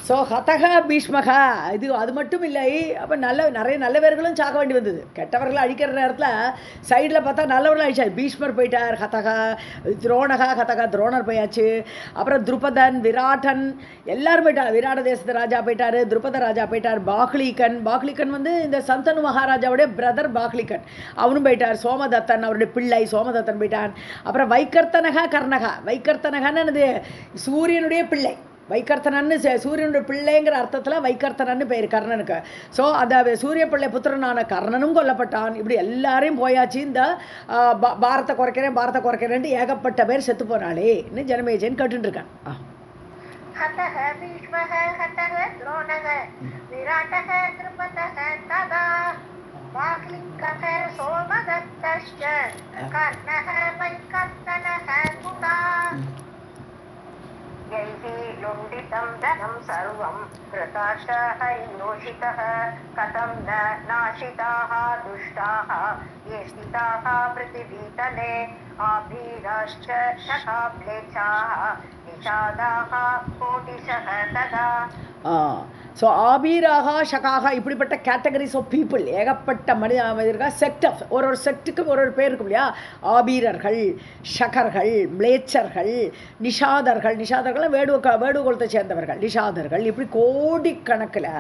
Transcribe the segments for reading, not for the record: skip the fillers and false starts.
So ஹதக பீஷ்மகா இது அது மட்டும் இல்லை. அப்போ நிறைய நல்லவர்களும் சாக வேண்டி வந்தது. கெட்டவர்களை அழிக்கிற நேரத்தில் சைடில் பார்த்தா நல்லவர்களும் அழிச்சார். பீஷ்மர் போயிட்டார், ஹதகா, துரோணகா, ஹதகா துரோணர் போயாச்சு. அப்புறம் துருபதன், விராட்டன் எல்லாரும் போயிட்டார். விராட தேசத்து ராஜா போயிட்டார், துருபத ராஜா போயிட்டார், பாக்லிகன் வந்து இந்த சந்தனு மகாராஜாவுடைய பிரதர் பாக்லிகன், அவனும் போயிட்டார். சோமதத்தன் அவருடைய பிள்ளை சோமதத்தன் போயிட்டான். அப்புறம் வைக்கர்த்தனகான்னு சூரியனுடைய பிள்ளை. வைக்கர்த்தனன்னு சூரியனுடைய பிள்ளைங்கிற அர்த்தத்தில் வைக்கர்த்தனன்னு பேர் கர்ணனுக்கு. ஸோ அந்த சூரிய பிள்ளை புத்திரனான கர்ணனும் கொல்லப்பட்டான். இப்படி எல்லாரையும் போயாச்சு. இந்த பாரத்தை குறைக்கிறேன்ட்டு ஏகப்பட்ட பேர் செத்து போனாலே இன்னும் ஜனமேஜன் கேட்டுருக்கான். लुण्डितं धनं सर्वं कृतार्थः योषितः कथं न नाशिताः दुष्टाः ये स्थिताः पृथिवीतले आभीराश्च शकाब्लेच्छाः निषादाः कोटिशः तदा. ஸோ ஆபீராகா ஷகாகா இப்படிப்பட்ட கேட்டகரிஸ் ஆஃப் பீப்புள் ஏகப்பட்ட மனிதர்கள் செக்ட் ஆஃப் ஒரு செக்டுக்கு ஒரு பேர் இருக்கும் இல்லையா. ஆபீரர்கள், ஷகர்கள், மிளேச்சர்கள், நிஷாதர்கள் வேடுகோலத்தை சேர்ந்தவர்கள் நிஷாதர்கள், இப்படி கோடிக்கணக்கில்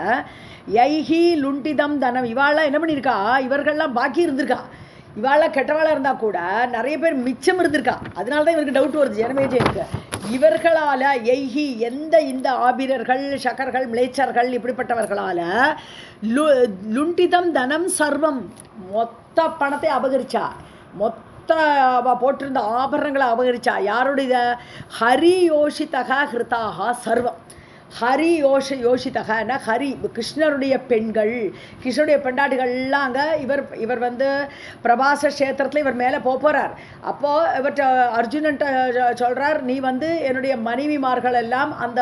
யைஹி லுண்டிதம் தனம். இவாளெலாம் என்ன பண்ணியிருக்கா, இவர்கள்லாம் பாக்கி இருந்திருக்கா. இவாளெலாம் கெட்டவாளாக இருந்தால் கூட நிறைய பேர் மிச்சம் இருந்திருக்கா. அதனால தான் இவருக்கு டவுட் வருது ஜனமேஜனுக்கு. இவர்களால் எய்ஹி இந்த ஆபீரர்கள், ஷகர்கள், மிளேச்சர்கள் இப்படிப்பட்டவர்களால் லுண்டிதம் தனம் சர்வம் மொத்த பணத்தை அபகரிச்சா, மொத்த போட்டிருந்த ஆபரணங்களை அபகரிச்சா. யாருடைய ஹரி யோஷிதகா ஹிருதாக சர்வம். ஹரி யோஷிதகன்னா ஹரி கிருஷ்ணருடைய பெண்கள், கிருஷ்ணருடைய பெண்டாட்டிகள்லாம் அங்கே இவர் வந்து பிரபாச கஷேத்திரத்தில் இவர் மேலே போகிறார். அப்போது இவர்கிட்ட அர்ஜுனன்ட்ட சொல்கிறார், நீ வந்து என்னுடைய மனைவிமார்கள் எல்லாம் அந்த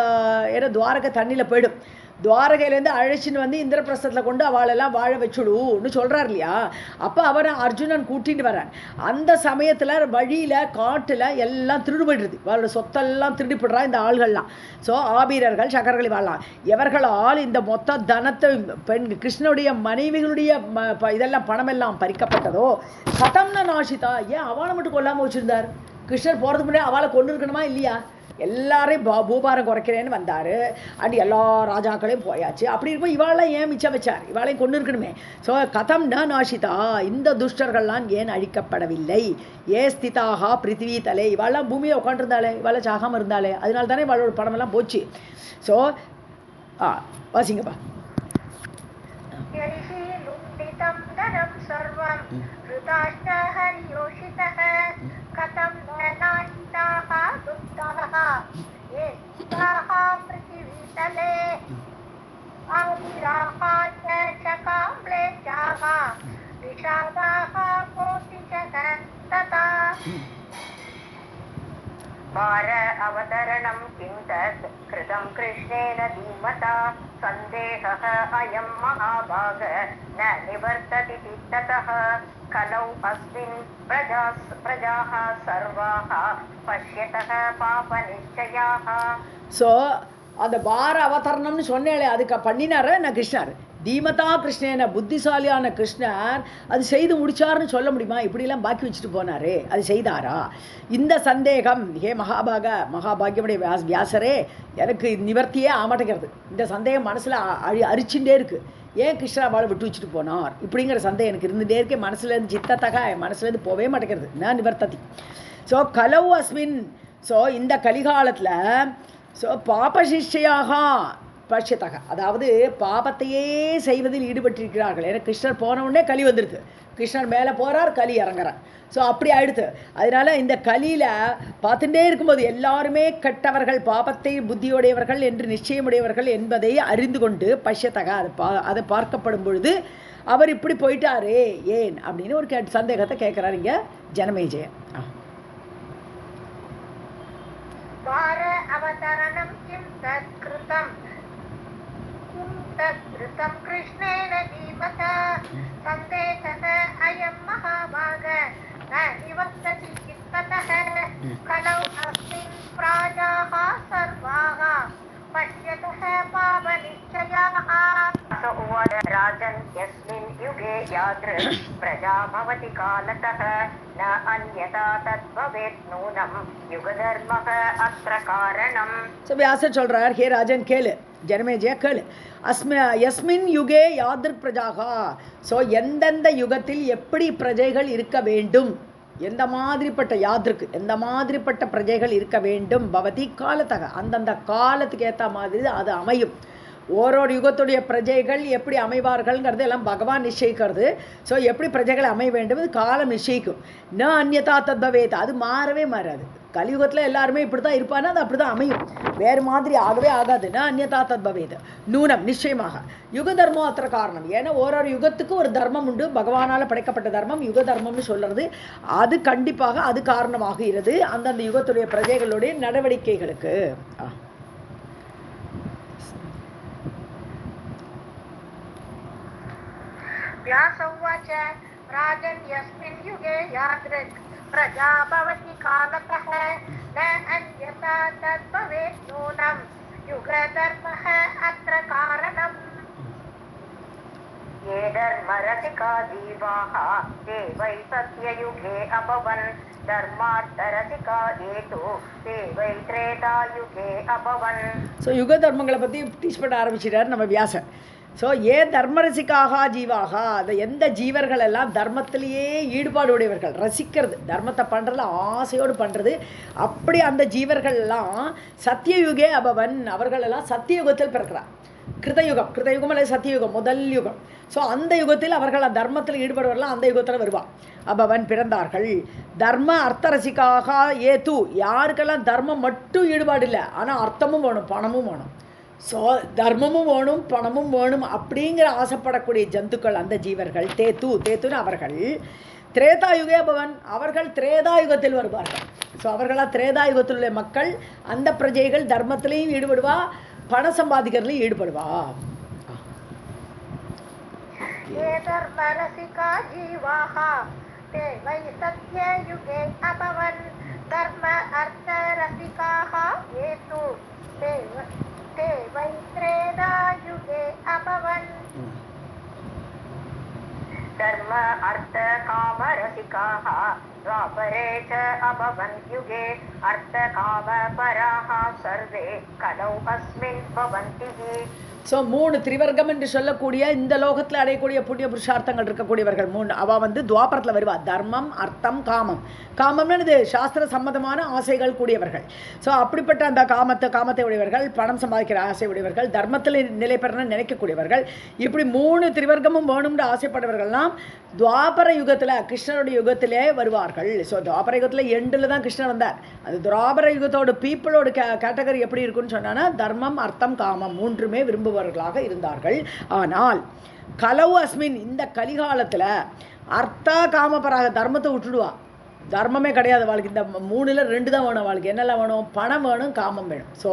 துவாரகை தண்ணியில் போயிடும், துவாரகையிலேருந்து அழைச்சின்னு வந்து இந்திரபிரஸ்தத்தில் கொண்டு அவளெல்லாம் வாழ வச்சுடுன்னு சொல்கிறார் இல்லையா. அப்போ அவரை அர்ஜுனன் கூட்டிகிட்டு வரான். அந்த சமயத்தில் வழியில் காட்டில் எல்லாம் திருடு போய்டுது, அவளோட சொத்தெல்லாம் திருடி போடுறா இந்த ஆள்கள்லாம். ஸோ ஆபீரர்கள் சக்கரகளை வாழலாம். எவர்களால் இந்த மொத்த தனத்தை கிருஷ்ணனுடைய மனைவிகளுடைய இதெல்லாம் பணமெல்லாம் பறிக்கப்பட்டதோ கதம்ன நாஷிதா. ஏன் அவளை மட்டும் கொல்லாமல் வச்சுருந்தார்? கிருஷ்ணர் போகிறதுக்கு முன்னாடி அவளை கொண்டு இருக்கணுமா இல்லையா? எல்லாரையும் பூபாரம் குறைக்கிறேன்னு வந்தார். அண்ட் எல்லா ராஜாக்களையும் போயாச்சு. அப்படி இருக்கும் இவாளெலாம் ஏன் மிச்சம் வச்சார்? இவாளையும் கொண்டு இருக்கணுமே. ஸோ கதம் ந நாஷிதா, இந்த துஷ்டர்கள்லாம் ஏன் அழிக்கப்படவில்லை? ஏ ஸ்திதாக பிருத்திவி தலை, இவாளெலாம் பூமியை உட்காந்துருந்தாலே, இவாளை சாகாமல் இருந்தாலே, அதனால தானே இவாளோட பணமெல்லாம் போச்சு. ஸோ வாசிங்கப்பா. अवतरणं किं तत् कृतं कृष्णेन धीमता सन्देहः अयं महाभाग न निवर्तति ततः कलौ अस्मिन् प्रजाः सर्वाः पश्यतः पापनिश्चयाः. ஸோ அந்த பார அவதரணம்னு சொன்னேன், அதுக்கு பண்ணினார நான் கிருஷ்ணர் தீமதா கிருஷ்ணன புத்திசாலியான கிருஷ்ணர் அது செய்து முடிச்சார்னு சொல்ல முடியுமா? இப்படிலாம் பாக்கி வச்சுட்டு போனாரே, அது செய்தாரா? இந்த சந்தேகம் ஹே மகாபாகியமுடைய வியாசரே எனக்கு நிவர்த்தியே ஆமாட்டேங்கிறது. இந்த சந்தேகம் மனசில் அரிச்சுட்டே இருக்குது. ஏன் கிருஷ்ணா வாழை விட்டு வச்சுட்டு போனார் இப்படிங்கிற சந்தேகம் எனக்கு இருந்துகிட்டே இருக்கே. மனசுலேருந்து சித்தத்தக மனசுலேருந்து போவே மாட்டேங்கிறது. நான் நிவர்த்ததி. ஸோ கலவு அஸ்மின், ஸோ இந்த கலிகாலத்தில் ஸோ பாபசிஷ்யாக பட்சத்தக, அதாவது பாபத்தையே செய்வதில் ஈடுபட்டிருக்கிறார்கள். ஏன்னா கிருஷ்ணர் போனவுடனே கலி வந்துடுது. கிருஷ்ணர் மேலே போகிறார், கலி இறங்குறார். ஸோ அப்படி ஆயிடுது. அதனால் இந்த கலியில் பார்த்துட்டே இருக்கும்போது எல்லாருமே கெட்டவர்கள், பாபத்தை புத்தியுடையவர்கள் என்று நிச்சயமுடையவர்கள் என்பதை அறிந்து கொண்டு பஷ்யத்தக அதை பார்க்கப்படும் பொழுது அவர் இப்படி போயிட்டாரே ஏன் அப்படின்னு ஒரு சந்தேகத்தை கேட்குறாரு இங்கே ஜனமேஜயன். அவதரணம் கிம் தத் கிருதம் तत्कृतं कृष्णेन धीमता सन्देहः अयं महाभाग न निवर्तति चित्ततः कलौ अस्मिन् प्राजाः यादृक् प्रजा भवति कालतः न अन्यथा तद्भवेत् नूनं युगधर्मः अत्र कारणम्. ஸோ வியாசர் சொல்றார், ஹே ராஜன் கேளு, ஜனமேஜய கேளு. யஸ்மின் யுகே யாதிருக் பிரஜாகா. ஸோ எந்தெந்த யுகத்தில் எப்படி பிரஜைகள் இருக்க வேண்டும், எந்த மாதிரிப்பட்ட யாத்திருக்கு எந்த மாதிரிப்பட்ட பிரஜைகள் இருக்க வேண்டும், பவதி காலத்தக அந்தந்த காலத்துக்கு ஏற்ற மாதிரி அது அமையும். ஓரோரு யுகத்துடைய பிரஜைகள் எப்படி அமைவார்கள்ங்கிறது எல்லாம் பகவான் நிச்சயிக்கிறது. ஸோ எப்படி பிரஜைகள் அமைய வேண்டும் அது காலம் நிச்சயிக்கும். ந அந்யதா தத்பவேத், அது மாறவே மாறாது. கலியுகத்தில் எல்லாருமே இப்படி தான் இருப்பானா, அது அப்படி தான் அமையும், வேறு மாதிரி ஆகவே ஆகாது. ந அந்யதா தத்பவேத் நூனம், நிச்சயமாக. யுக தர்மம் அത്ര காரணம். ஏன்னா ஓரோரு யுகத்துக்கு ஒரு தர்மம் உண்டு, பகவானால் படைக்கப்பட்ட தர்மம் யுக தர்மம்னு சொல்கிறது. அது கண்டிப்பாக அது காரணமாகிறது அந்தந்த யுகத்துடைய பிரஜைகளுடைய நடவடிக்கைகளுக்கு. व्यासोवाच राजन् यस्मिन् युगे यादृक् प्रजा भवति कालतः न अन्यथा तद्भवेत् नूनं युगधर्मः अत्र कारणम्. ये धर्मरसिका जीवाः ते वै सत्ययुगे अभवन् धर्मार्थरसिका ये तु ते वै त्रेतायुगे अभवन्. ஸோ யுக தர்மங்களை பற்றி டீச் பண்ண ஆரம்பிச்சிட்டார் நம்ம வியாசர். ஸோ தர்மரசிக்காக ஜீவாக, அதை எந்த ஜீவர்கள் எல்லாம் தர்மத்திலேயே ஈடுபாடு உடையவர்கள், ரசிக்கிறது, தர்மத்தை பண்ணுறதுல ஆசையோடு பண்ணுறது, அப்படி அந்த ஜீவர்கள் எல்லாம் சத்தியயுகே அபவன், அவர்கள் எல்லாம் சத்தியயுகத்தில் பிறக்கிறார். கிருதயுகம் அல்லது சத்தியயுகம் முதல் யுகம். ஸோ அந்த யுகத்தில் அவர்கள் தர்மத்தில் ஈடுபடுவர்கள்லாம் அந்த யுகத்தில் வருவான். அபவன் பிறந்தார்கள். தர்ம அர்த்தரசிக்காக ஏது, யாருக்கெல்லாம் தர்மம் மட்டும் ஈடுபாடு இல்லை, ஆனால் அர்த்தமும் வேணும் பணமும் வேணும். ஸோ தர்மமும் வேணும் பணமும் வேணும் அப்படிங்கிற ஆசைப்படக்கூடிய ஜந்துக்கள் அந்த ஜீவர்கள். தேத்துன்னு அவர்கள் திரேதாயுகே பவன், அவர்கள் திரேதாயுகத்தில் வருவார்கள். ஸோ அவர்களாக திரேதாயுகத்தில் உள்ள மக்கள், அந்த பிரஜைகள் தர்மத்திலையும் ஈடுபடுவா, பணம் சம்பாதிக்கிறதுலையும் ஈடுபடுவா. धर्म अर्थ रसिकाः ये तु ते वै त्रेतायुगे अभवन्. धर्म अर्थ काम रसिकाः द्वापरे च अभवन् युगे अर्थ काम पराः सर्वे कलौ अस्मिन् भवन्ति. ஸோ 3 திரிவர்க்கம் என்று சொல்லக்கூடிய இந்த லோகத்தில் அடையக்கூடிய புண்ணிய புருஷார்த்தங்கள் இருக்கக்கூடியவர்கள் 3, அவள் துவாபரத்தில் வருவா. தர்மம் அர்த்தம் காமம். காமம்னு இது சாஸ்திர சம்மதமான ஆசைகள் கூடியவர்கள். ஸோ அப்படிப்பட்ட அந்த காமத்தை உடையவர்கள், பணம் சம்பாதிக்கிற ஆசை உடையவர்கள், தர்மத்தில் நிலை பெறணும்னு நினைக்கக்கூடியவர்கள், இப்படி 3 திரிவர்க்கமும் வேணும்னு ஆசைப்படுறவர்கள்லாம் துவாபர யுகத்தில் கிருஷ்ணனுடைய யுகத்திலே வருவார்கள். ஸோ துவாபர யுகத்தில் எண்டில் தான் கிருஷ்ணன் வந்தார். அது துவாபர யுகத்தோட பீப்புளோட கேட்டகரி எப்படி இருக்குன்னு சொன்னான்னா தர்மம் அர்த்தம் காமம் 3மே விரும்புபவர்களாக இருந்தார்கள். ஆனால் கலவு அஸ்மின், இந்த கலிகாலத்தில் அர்த்தா காமபராக, தர்மத்தை விட்டுடுவா, தர்மமே கிடையாது வாழ்க்கை. இந்த 3ல் 2 தான் வேணும் வாழ்க்கை. என்னெல்லாம் வேணும்? பணம் வேணும், காமம் வேணும். ஸோ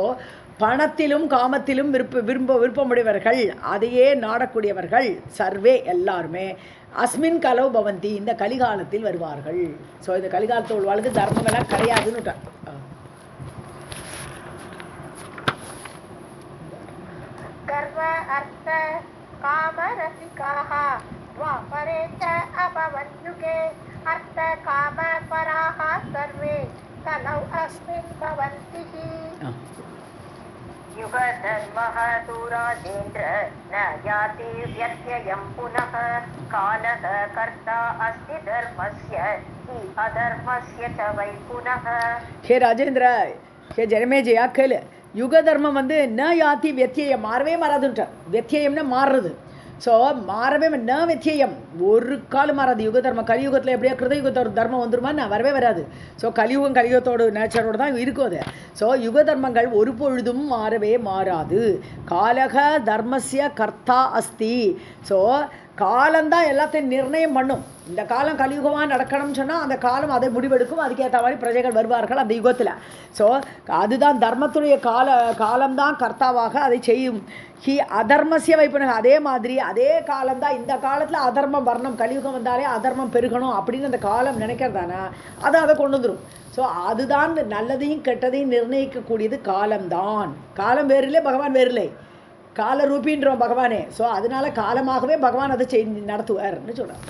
பணத்திலும் காமத்திலும் விருப்பமுடையவர்கள், அதையே நாடக்கூடியவர்கள் சர்வே எல்லாருமே அஸ்மின் கலவு பவந்தி, இந்த கலிகாலத்தில் வருவார்கள். ஸோ இந்த கலிகாலத்தில் வாழ்க்கை தர்மம் எல்லாம் கிடையாதுன்னு விட்டார். कर्म अर्थ काम रसिकाः द्वापरे च अभवन् युगे अर्थ काम पराः सर्वे कलौ अस्मिन् भवन्ति. युग धर्मः तु राजेन्द्र न याति व्यत्ययं पुनः कालः कर्ता अस्ति धर्मस्य हि अधर्मस्य च वै पुनः. हे राजेन्द्र, हे जनमेजया கேளு, யுக தர்மம் ந யாத்தி வெத்தியம், மாறவே மாறாதுன்றார். வெத்தியம்னா மாறுறது. ஸோ மாறவே ந வெத்தியம், ஒரு காலம் மாறாது யுக தர்மம். கலியுகத்தில் எப்படியா கிருதயுகத்தோட தர்மம் வந்துருமா? வரவே வராது. ஸோ கலியுகத்தோட நேச்சரோடு தான் இருக்கும் அது. ஸோ யுக தர்மங்கள் ஒரு பொழுதும் மாறவே மாறாது. காலக தர்மஸ்ய கர்த்தா அஸ்தி. ஸோ காலம்தான் எல்லாத்தையும் நிர்ணயம் பண்ணும். இந்த காலம் கலியுகமாக நடக்கணும்னு சொன்னால் அந்த காலம் அதை முடிவெடுக்கும். அதுக்கேற்ற மாதிரி பிரஜைகள் வருவார்கள் அந்த யுகத்தில். ஸோ அதுதான் தர்மத்துடைய காலம்தான் கர்த்தாவாக அதை செய்யும். ஹி அதர்மசிய வைப்புனக, அதே மாதிரி அதே காலம்தான் இந்த காலத்தில் அதர்மம் வரணும், கலியுகம் வந்தாலே அதர்மம் பெருகணும் அப்படின்னு அந்த காலம் நினைக்கிறதானா அதை கொண்டு வந்துடும். ஸோ அதுதான் நல்லதையும் கெட்டதையும் நிர்ணயிக்கக்கூடியது காலம்தான். காலம் வேறில்லை, பகவான் வேறில்லை. காலரூபின்றோம் பகவானே. ஸோ அதனால காலமாகவே பகவான் அதை நடத்துவார்னு சொல்கிறார்.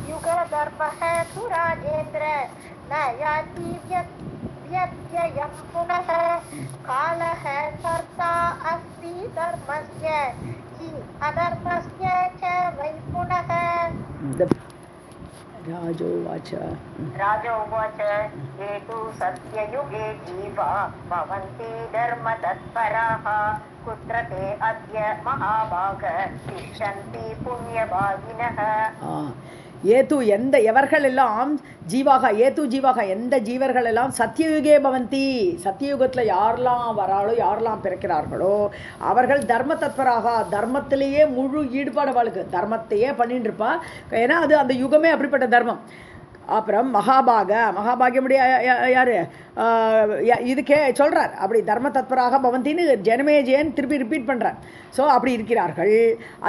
युग धर्म है तु राजेंद्र न याति व्यत्ययं पुनः काल है कर्ता अस्ति धर्मस्य हि अधर्मस्य च वै पुनः. राजोवाच ये तु सत्ययुगे जीवा भवन्ति धर्मतत्पराः कुत्र ते अद्य महाभाग तिष्ठन्ति पुण्यभागिनः. ஏது எந்த எவர்கள் எல்லாம் ஜீவாக ஏது ஜீவாக எந்த ஜீவர்கள் எல்லாம் சத்தியயுகே பவந்தி, சத்தியயுகத்தில் யாரெல்லாம் வராளோ யாரெல்லாம் பிறக்கிறார்களோ அவர்கள் தர்ம தத்பராக, தர்மத்திலேயே முழு ஈடுபாடு வாழ்க்கை, தர்மத்தையே பண்ணிட்டு இருப்பா. ஏன்னா அது அந்த யுகமே அப்படிப்பட்ட தர்மம். அப்புறம் மகாபாகியமுடைய யார் இதுக்கே சொல்கிறார், அப்படி தர்ம தத்பராக பவந்தின்னு ஜனமேஜயன் திருப்பி ரிப்பீட் பண்ணுறார். ஸோ அப்படி இருக்கிறார்கள்.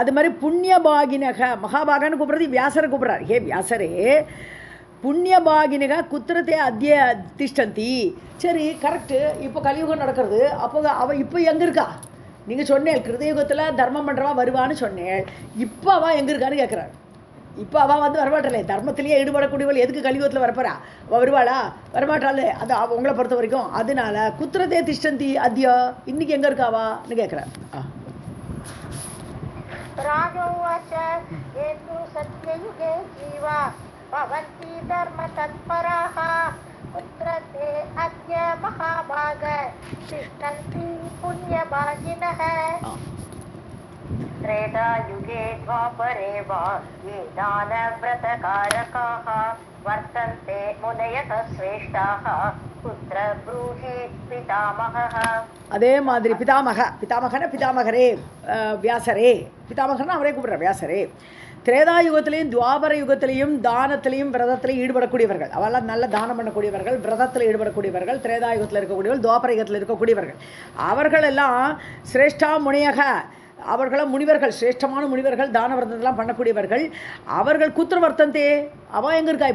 அது மாதிரி புண்ணியபாகினக, மகாபாகன்னு கூப்பிட்றது வியாசரை கூப்பிட்றார். ஹே வியாசரே, புண்ணியபாகினக குத்திரத்தை அத்திய திஷ்டந்தி. சரி, கரெக்டு. இப்போ கலியுகம் நடக்கிறது. அப்போ அவள் இப்போ எங்கே இருக்கா? நீங்கள் சொன்னேன் கிருதயுகத்தில் தர்மம் பண்ணுறவா வருவான்னு சொன்னேன். இப்போ அவள் எங்கே இருக்கான்னு கேட்குறாரு. இப்போ அவள் வரமாட்டாளே, தர்மத்திலேயே ஈடுபடக்கூடியவள் எதுக்கு கலியுகத்தில் வரப்போறா? அவள் வருவாளா? வரமாட்டாள். அது உங்களை பொறுத்த வரைக்கும். அதனால குத்திரத்தே திஷ்டந்தி அத்தியா, இன்னைக்கு எங்கே இருக்காவான்னு கேட்குறார். राजोवाच ये तु सत्ययुगे जीवा भवन्ति धर्मतत्पराः कुत्र ते अद्य महाभाग तिष्ठन्ति पुण्यभागिनः. त्रेतायुगे द्वापरे वा ये दानव्रतकारकाः वर्तन्ते मुनयः श्रेष्ठाः कुत्र ब्रूहि पितामहः. அதே மாதிரி பிதாமகரே வியாசரே, பிதாமகர்னா அவரே கூப்பிடுற வியாசரே. திரேதாயுகத்திலையும் துவாபர யுகத்திலையும் தானத்திலையும் விரதத்திலையும் ஈடுபடக்கூடியவர்கள், அவெல்லாம் நல்ல தானம் பண்ணக்கூடியவர்கள், விரதத்தில் ஈடுபடக்கூடியவர்கள், திரேதாயுகத்தில் இருக்கக்கூடியவர்கள், துவாபர யுகத்தில் இருக்கக்கூடியவர்கள், அவர்களெல்லாம் சிரேஷ்டா முனியக, அவர்களும் முனிவர்கள், சிரேஷ்டமான முனிவர்கள், தான விரதத்தெல்லாம் பண்ணக்கூடியவர்கள். அவர்கள் குத்திரவர்த்தந்தே, அவள் எங்கே இருக்கா?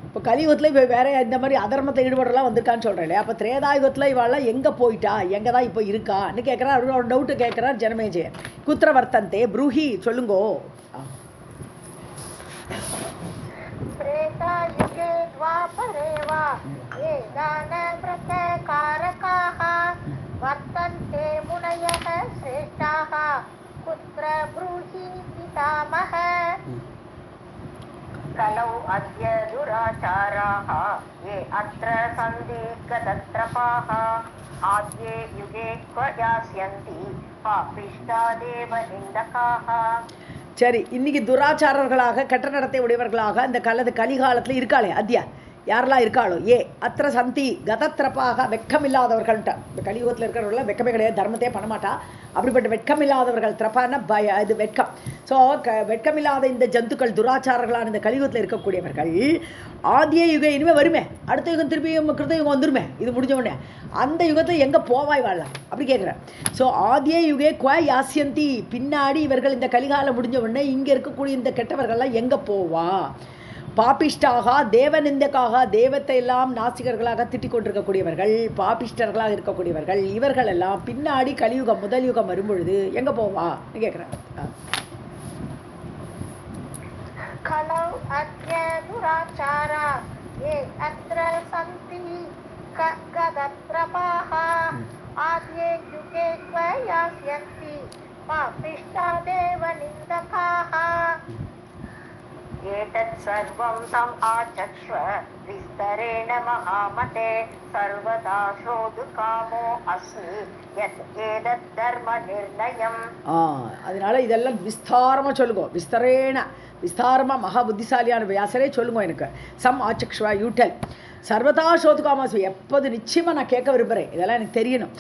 இப்போ கலியுகத்தில் இப்போ வேறு இந்த மாதிரி அதர்மத்தை ஈடுபடலாம் வந்திருக்கான்னு சொல்கிறேன். அப்போ திரேதாயுகத்தில் இவாளெல்லாம் எங்கே போயிட்டா, எங்கே தான் இப்போ இருக்கான்னு கேட்குறார். அவரோட டவுட்டு கேட்குறார் ஜனமேஜயன். குத்திரவர்த்தந்தே ப்ரூஹி, சொல்லுங்கோ. त्रेतायुगे द्वापरे वा ये दानव्रतकारकाः वर्तन्ते मुनयः श्रेष्ठाः कुत्र ब्रूहि पितामहः. कलौ अद्य दुराचाराः ये अत्र सन्दिग्धतत्रपाः आद्ये युगे क्व यास्यन्ति पापिष्टा देवनिन्दकाः. சரி, இன்னைக்கு துராச்சாரர்களாக கெட்ட நடத்தை உடையவர்களாக இந்த கலிகாலத்தில் இருக்காளே அத்யா, யாரெல்லாம் இருக்காளோ ஏ அத்திர சந்தி கதத்திரப்பாக, வெக்கமில்லாதவர்கள்ட்ட. இந்த கலியுகத்தில் இருக்கிறவர்கள வெக்கமே கிடையாது, தர்மத்தையே பண்ணமாட்டா. அப்படிப்பட்ட வெட்கமில்லாதவர்கள், திரப்பான இது வெட்கம். ஸோ வெட்கமில்லாத இந்த ஜந்துக்கள், துராச்சாரர்களான இந்த கலியுகத்தில் இருக்கக்கூடியவர்கள் ஆதிய யுகம் இனிமேல் வருமே, அடுத்த யுகம் திருப்பியும் கிருத யுகம் வந்துருமே, இது முடிஞ்ச உடனே அந்த யுகத்தில் எங்கே போவாய் வாழலாம் அப்படி கேட்குறேன். ஸோ ஆதிய யுகே குவ யாஸ்யந்தி, பின்னாடி இவர்கள் இந்த கலிகாலம் முடிஞ்ச உடனே இங்கே இருக்கக்கூடிய இந்த கெட்டவர்கள்லாம் எங்கே போவா? பாபிஷ்டாக தேவநிந்தக்காக, தேவத்தை எல்லாம் நாசிகர்களாக திட்டிக் கொண்டிருக்கக்கூடியவர்கள், பாபிஷ்டர்களாக இருக்கக்கூடியவர்கள், இவர்கள் எல்லாம் பின்னாடி கலியுகம் முதல் யுகம் வரும்பொழுது எங்கே போவா கேட்குறேன். कलौ अद्य दुराचारा ये अत्र सन्ति गदत्रपाः आद्ये युगे क्व यास्यन्ति पापिष्टा देवनिन्दकाः. एतत् सर्वं तम् आचक्ष्व विस्तरेण महामते सर्वदा शोधकामो अस्मि यत् एतत् धर्म निर्णयम्. அதனால இதெல்லாம் விஸ்தாரமாக சொல்லுங்க. விஸ்தாரமாக மகா புத்திசாலியான வியாசரே சொல்லுங்க. எனக்கு சம் ஆச்சக்ஷ்வா யூட்டல் சர்வதா சோதுகாமாஸ்மி, எப்போது நிச்சயமாக நான் கேட்க விரும்புகிறேன். இதெல்லாம் எனக்கு தெரியணும்.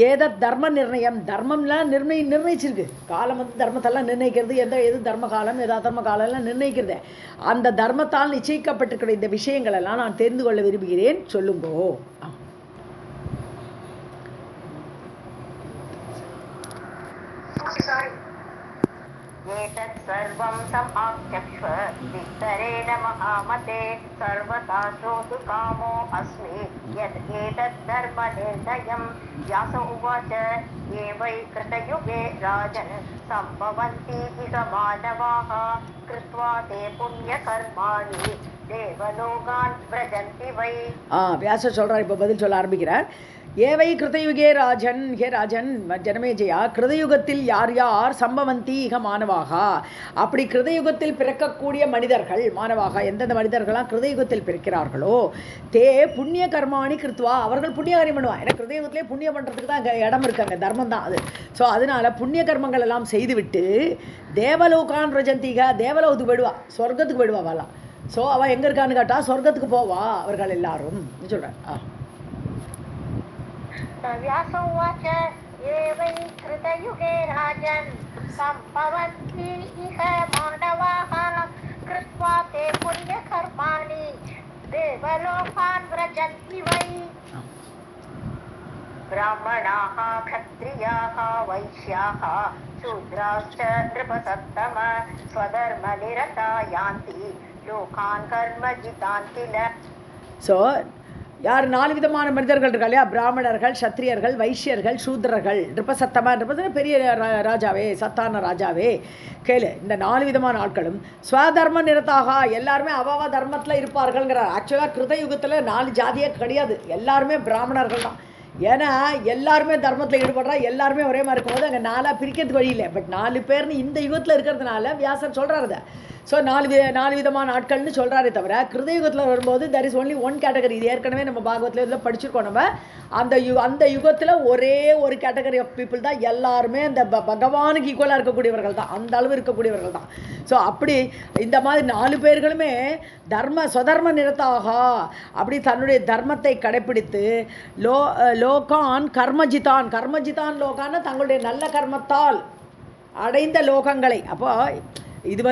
ஏதத் தர்ம நிர்ணயம், தர்மம்லாம் நிர்ணயிச்சிருக்கு. காலம் தர்மத்தெல்லாம் நிர்ணயிக்கிறது. எது தர்ம காலம் எதா தர்ம காலம்லாம் நிர்ணயிக்கிறது. அந்த தர்மத்தால் நிச்சயிக்கப்பட்டிருக்கிற இந்த விஷயங்கள் எல்லாம் நான் தெரிந்து கொள்ள விரும்புகிறேன், சொல்லுங்கோ. एतत् सर्वं समाचक्ष्व विस्तरेण महामते सर्वथा श्रोतु कामो अस्मि यत् एतत् धर्मनिर्णयं व्यास उवाच ये वै कृतयुगे राजन् सम्भवन्ति इह मानवाः कृत्वा ते पुण्यकर्माणि देवलोकान् व्रजन्ति वै. வியாசர் சொல்றார். இப்போ பதில் சொல்ல ஆரம்பிக்கிறார். ஏவை கிருதயுகே ராஜன், ஹே ராஜன் ஜனமேஜயா, கிருதயுகத்தில் யார் யார் சம்பவந்தி இக மாணவாகா, அப்படி கிருதயுகத்தில் பிறக்கக்கூடிய மனிதர்கள், மாணவாகா எந்தெந்த மனிதர்களாம் கிருதயுகத்தில் பிறக்கிறார்களோ, தே புண்ணிய கர்மாணி கிருத்வா, அவர்கள் புண்ணிய காரியம் பண்ணுவாங்க. ஏன்னா கிருதயுகத்திலே புண்ணியம் பண்ணுறதுக்கு தான் அங்கே இடம் இருக்காங்க, தர்மம் தான் அது. ஸோ அதனால புண்ணிய கர்மங்கள் எல்லாம் செய்துவிட்டு தேவலோகான் ரஜந்திக, தேவலோகத்துக்கு போயிடுவா, சொர்க்கத்துக்கு போயிடுவா வாலாம். ஸோ அவள் எங்கே இருக்கான்னு கேட்டா சொர்க்கத்துக்கு போவா அவர்கள் எல்லாரும் சொல்கிறேன். व्यास उवाच ये वै कृतयुगे राजन् सम्भवन्ति इह मानवाः कृत्वा ते पुण्यकर्माणि देवलोकान् व्रजन्ति वै. ब्राह्मणाः क्षत्रियाः वैश्याः शूद्राश्च नृपसत्तम स्वधर्मनिरता यान्ति लोकान् कर्मजितान् किल. ஸோ யார் 4 விதமான மனிதர்கள் இருக்கா இல்லையா, பிராமணர்கள், சத்திரியர்கள், வைஷ்யர்கள், சூத்ரர்கள், நிருபசத்தமா, நிருபசன பெரிய ராஜாவே, சத்தான ராஜாவே கேளு. இந்த 4 விதமான ஆட்களும் ஸ்வதர்ம நிரதாக, எல்லாருமே அவாவா தர்மத்தில் இருப்பார்கள்ங்கிறார். ஆக்சுவலாக கிருதயுகத்தில் 4 ஜாதியே கிடையாது, எல்லாருமே பிராமணர்கள் தான். ஏன்னா எல்லாருமே தர்மத்தில் ஈடுபடுறா, எல்லாருமே ஒரே மாதிரி இருக்கும்போது அங்கே 4 பிரிக்கிறதுக்கு வழி இல்லை. பட் 4 பேர்னு இந்த யுகத்தில் இருக்கிறதுனால வியாசர் சொல்கிறாரு அதை. ஸோ 4 விதமான ஆட்கள்னு சொல்கிறாரே தவிர கிருதயுகத்தில் வரும்போது there is only one category. இது ஏற்கனவே நம்ம பாகவத்தில் இதில் படிச்சிருக்கோம். நம்ம அந்த யுகத்தில் ஒரே ஒரு கேட்டகரி ஆஃப் பீப்புள் தான், எல்லாருமே அந்த பகவானுக்கு ஈக்குவலாக இருக்கக்கூடியவர்கள் தான், அந்த அளவு இருக்கக்கூடியவர்கள் தான். ஸோ அப்படி இந்த மாதிரி 4 பேர்களுமே ஸ்வதர்ம நிரதாக, அப்படி தன்னுடைய தர்மத்தை கடைப்பிடித்து லோகான் கர்மஜிதான் லோகான்னு தங்களுடைய நல்ல கர்மத்தால் அடைந்த லோகங்களை. அப்போ இது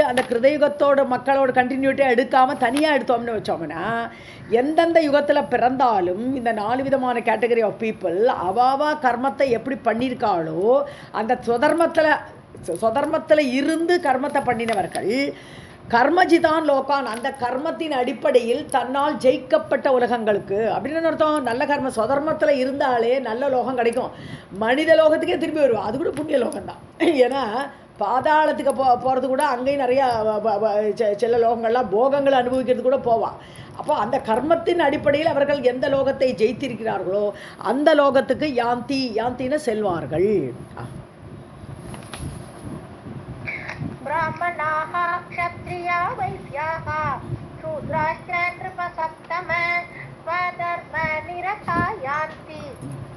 அந்த கிருதயுகத்தோட மக்களோட கண்டினியூட்டியாக எடுக்காமல் தனியாக எடுத்தோம்னு வச்சோம்னா, எந்தெந்த யுகத்தில் பிறந்தாலும் இந்த 4 விதமான கேட்டகரி ஆஃப் பீப்புள் அவாவா கர்மத்தை எப்படி பண்ணியிருக்காளோ அந்த சொதர்மத்தில் இருந்து கர்மத்தை பண்ணினவர்கள் கர்மஜிதான் லோகான், அந்த கர்மத்தின் அடிப்படையில் தன்னால் ஜெயிக்கப்பட்ட உலகங்களுக்கு. அப்படின்னு அர்த்தம், நல்ல கர்ம சொதர்மத்தில் இருந்தாலே நல்ல லோகம் கிடைக்கும். மனித லோகத்துக்கே திரும்பி வருவா, அது கூட புண்ணிய லோகம்தான். ஏன்னா பாதாளத்துக்கு போகிறது கூட அங்கேயும் நிறையா சில லோகங்கள்லாம் போகங்களை அனுபவிக்கிறது கூட போவா. அப்போ அந்த கர்மத்தின் அடிப்படையில் அவர்கள் எந்த லோகத்தை ஜெயித்திருக்கிறார்களோ அந்த லோகத்துக்கு யாந்தின்னு செல்வார்கள். ब्राह्मणाः क्षत्रिया वैश्याः शूद्राश्च नृपसत्तम स्वधर्मनिरता यान्ति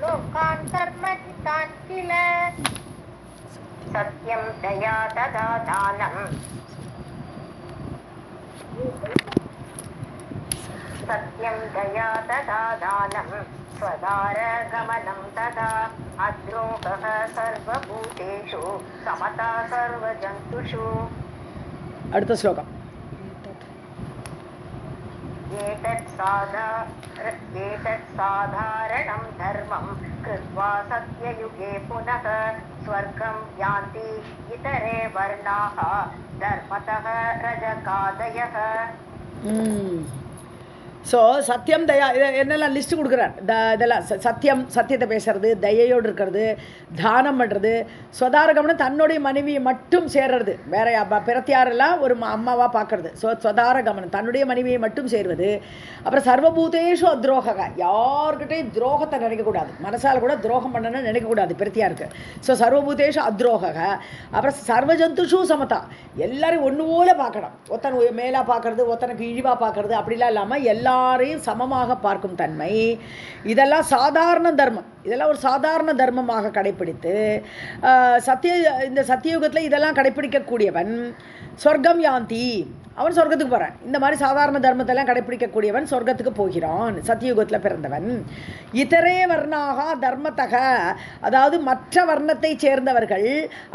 लोकान् कर्मजितान् किल. सत्यं दया तथा दानं स्वदारगमनं तथा अद्रोहः सर्वभूतेषु समता सर्वजन्तुषु. அடுத்த ஸ்லோகம். एतत् साधारणं धर्मं कृत्वा सत्ययुगे पुनः स्वर्गं यान्ति इतरे वर्णाः धर्मतः रजकादयः. ஸோ சத்தியம் தயா என்னெல்லாம் லிஸ்ட்டு கொடுக்குறார். இதெல்லாம் சத்தியத்தை பேசுறது, தயையோடு இருக்கிறது, தானம் பண்ணுறது, ஸ்வதாரகம்னு தன்னுடைய மனைவியை மட்டும் சேர்றது, வேற பிறத்தியாரெல்லாம் ஒரு அம்மாவாக பார்க்கறது. ஸோ ஸ்வதாரகமனம் தன்னுடைய மனைவியை மட்டும் சேர்வது. அப்புறம் சர்வபூதேஷு அத்ரோக, யார்கிட்டையும் துரோகத்தை நினைக்கக்கூடாது, மனசால் கூட துரோகம் பண்ணணும்னு நினைக்கக்கூடாது பிறத்தியாருக்கு. ஸோ சர்வபூதேஷு அத்ரோக. அப்புறம் சர்வஜந்துஷு சமதா, எல்லாரும் ஒன்று போல பார்க்கணும். ஒருத்தன் மேலாக பார்க்கறது, ஒருத்தனுக்கு இழிவாக பார்க்கறது அப்படிலாம் இல்லாமல் எல்லாரையும் சமமாக பார்க்கும் தன்மை. இதெல்லாம் சாதாரண தர்மம், இதெல்லாம் ஒரு சாதாரண தர்மமாக கடைப்பிடித்து இந்த சத்தியயுகத்தில் இதெல்லாம் கடைப்பிடிக்கக்கூடியவன் சொர்க்கம் யாந்தி, அவன் சொர்க்கத்துக்கு போகிறான். இந்த மாதிரி சாதாரண தர்மத்தெல்லாம் கடைப்பிடிக்கக்கூடியவன் சொர்க்கத்துக்கு போகிறான், சத்தியுகத்தில் பிறந்தவன். இதரே வர்ணாக தர்மத்தக, அதாவது மற்ற வர்ணத்தை சேர்ந்தவர்கள்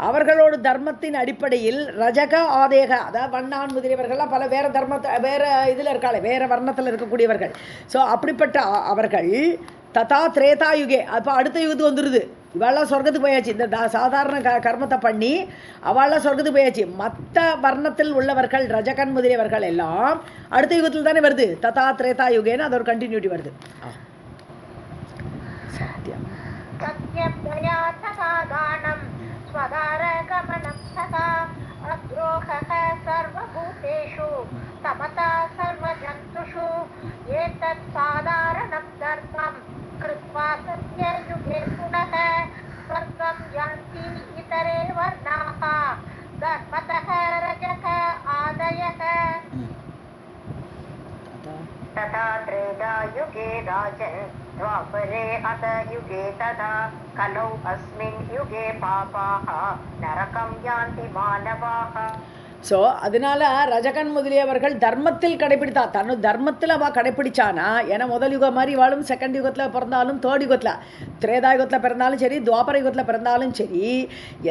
அவர்களோட தர்மத்தின் அடிப்படையில் ரஜக ஆதேக, அதாவது வண்ணான் முதலியவர்கள்லாம் பல வேறு தர்மத்தை வேறு இதில் இருக்காளே, வேறு வர்ணத்தில் இருக்கக்கூடியவர்கள். ஸோ அப்படிப்பட்ட அவர்கள் ததா திரேதாயுகே, அப்போ அடுத்த யுகத்துக்கு வந்துடுது. இவாள்லாம் சொர்க்கத்துக்கு போயாச்சு. இந்த சாதாரண கர்மத்தை பண்ணி அவள்லாம் சொர்க்கத்துக்கு போயாச்சு. மற்ற வர்ணத்தில் உள்ளவர்கள் ரஜகன் முதலியவர்கள் எல்லாம் அடுத்த யுகத்தில் தானே வருது. ததா திரேதா யுகேன்னு அது ஒரு கண்டினியூட்டி வருது. சத்தியம் तमता सर्वजन्तुषु एतत् साधारणं धर्मं कृत्वा सत्ययुगे पुनः स्वर्गं यान्ति इतरे वर्णाः धर्मतः रजः आदयः तथा त्रेधायुगे राजन् द्वापरे अथ युगे तथा कलौ अस्मिन् युगे पापाः नरकं यान्ति मानवाः. ஸோ அதனால ரஜகன் முதலியவர்கள் தர்மத்தில் கடைப்பிடித்தா. தர்மத்தில் அவள் கடைப்பிடிச்சானா, ஏன்னா முதல் யுகம் மாதிரி வாழும் செகண்ட் யுகத்தில் பிறந்தாலும் தேர்ட் யுகத்தில் திரேதா யுகத்தில் பிறந்தாலும் சரி துவாபர யுகத்தில் பிறந்தாலும் சரி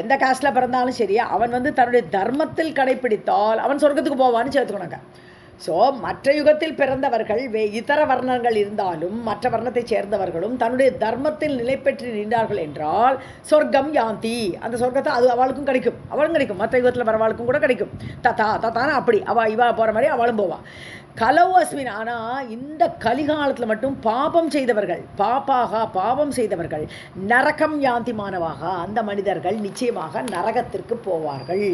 எந்த காஸ்டில் பிறந்தாலும் சரி அவன் தன்னுடைய தர்மத்தில் கடைப்பிடித்தால் அவன் சொர்க்கத்துக்கு போவான்னு சேர்த்துக்கணுங்க. ஸோ மற்ற யுகத்தில் பிறந்தவர்கள் இதர வர்ணங்கள் இருந்தாலும் மற்ற வர்ணத்தை சேர்ந்தவர்களும் தன்னுடைய தர்மத்தில் நிலை பெற்று நின்றார்கள் என்றால் சொர்க்கம் யாந்தி, அந்த சொர்க்கத்தை அது அவளுக்கும் கிடைக்கும், அவளும் கிடைக்கும், மற்ற யுகத்தில் வரவாளுக்கும் கூட கிடைக்கும். தத்தான அப்படி இவா போகிற மாதிரி அவளும் போவா. கலவு அஸ்மின். ஆனால் இந்த கலிகாலத்தில் மட்டும் பாபம் செய்தவர்கள் பாவம் செய்தவர்கள் நரகம் யாந்தி மானவாக, அந்த மனிதர்கள் நிச்சயமாக நரகத்திற்கு போவார்கள்.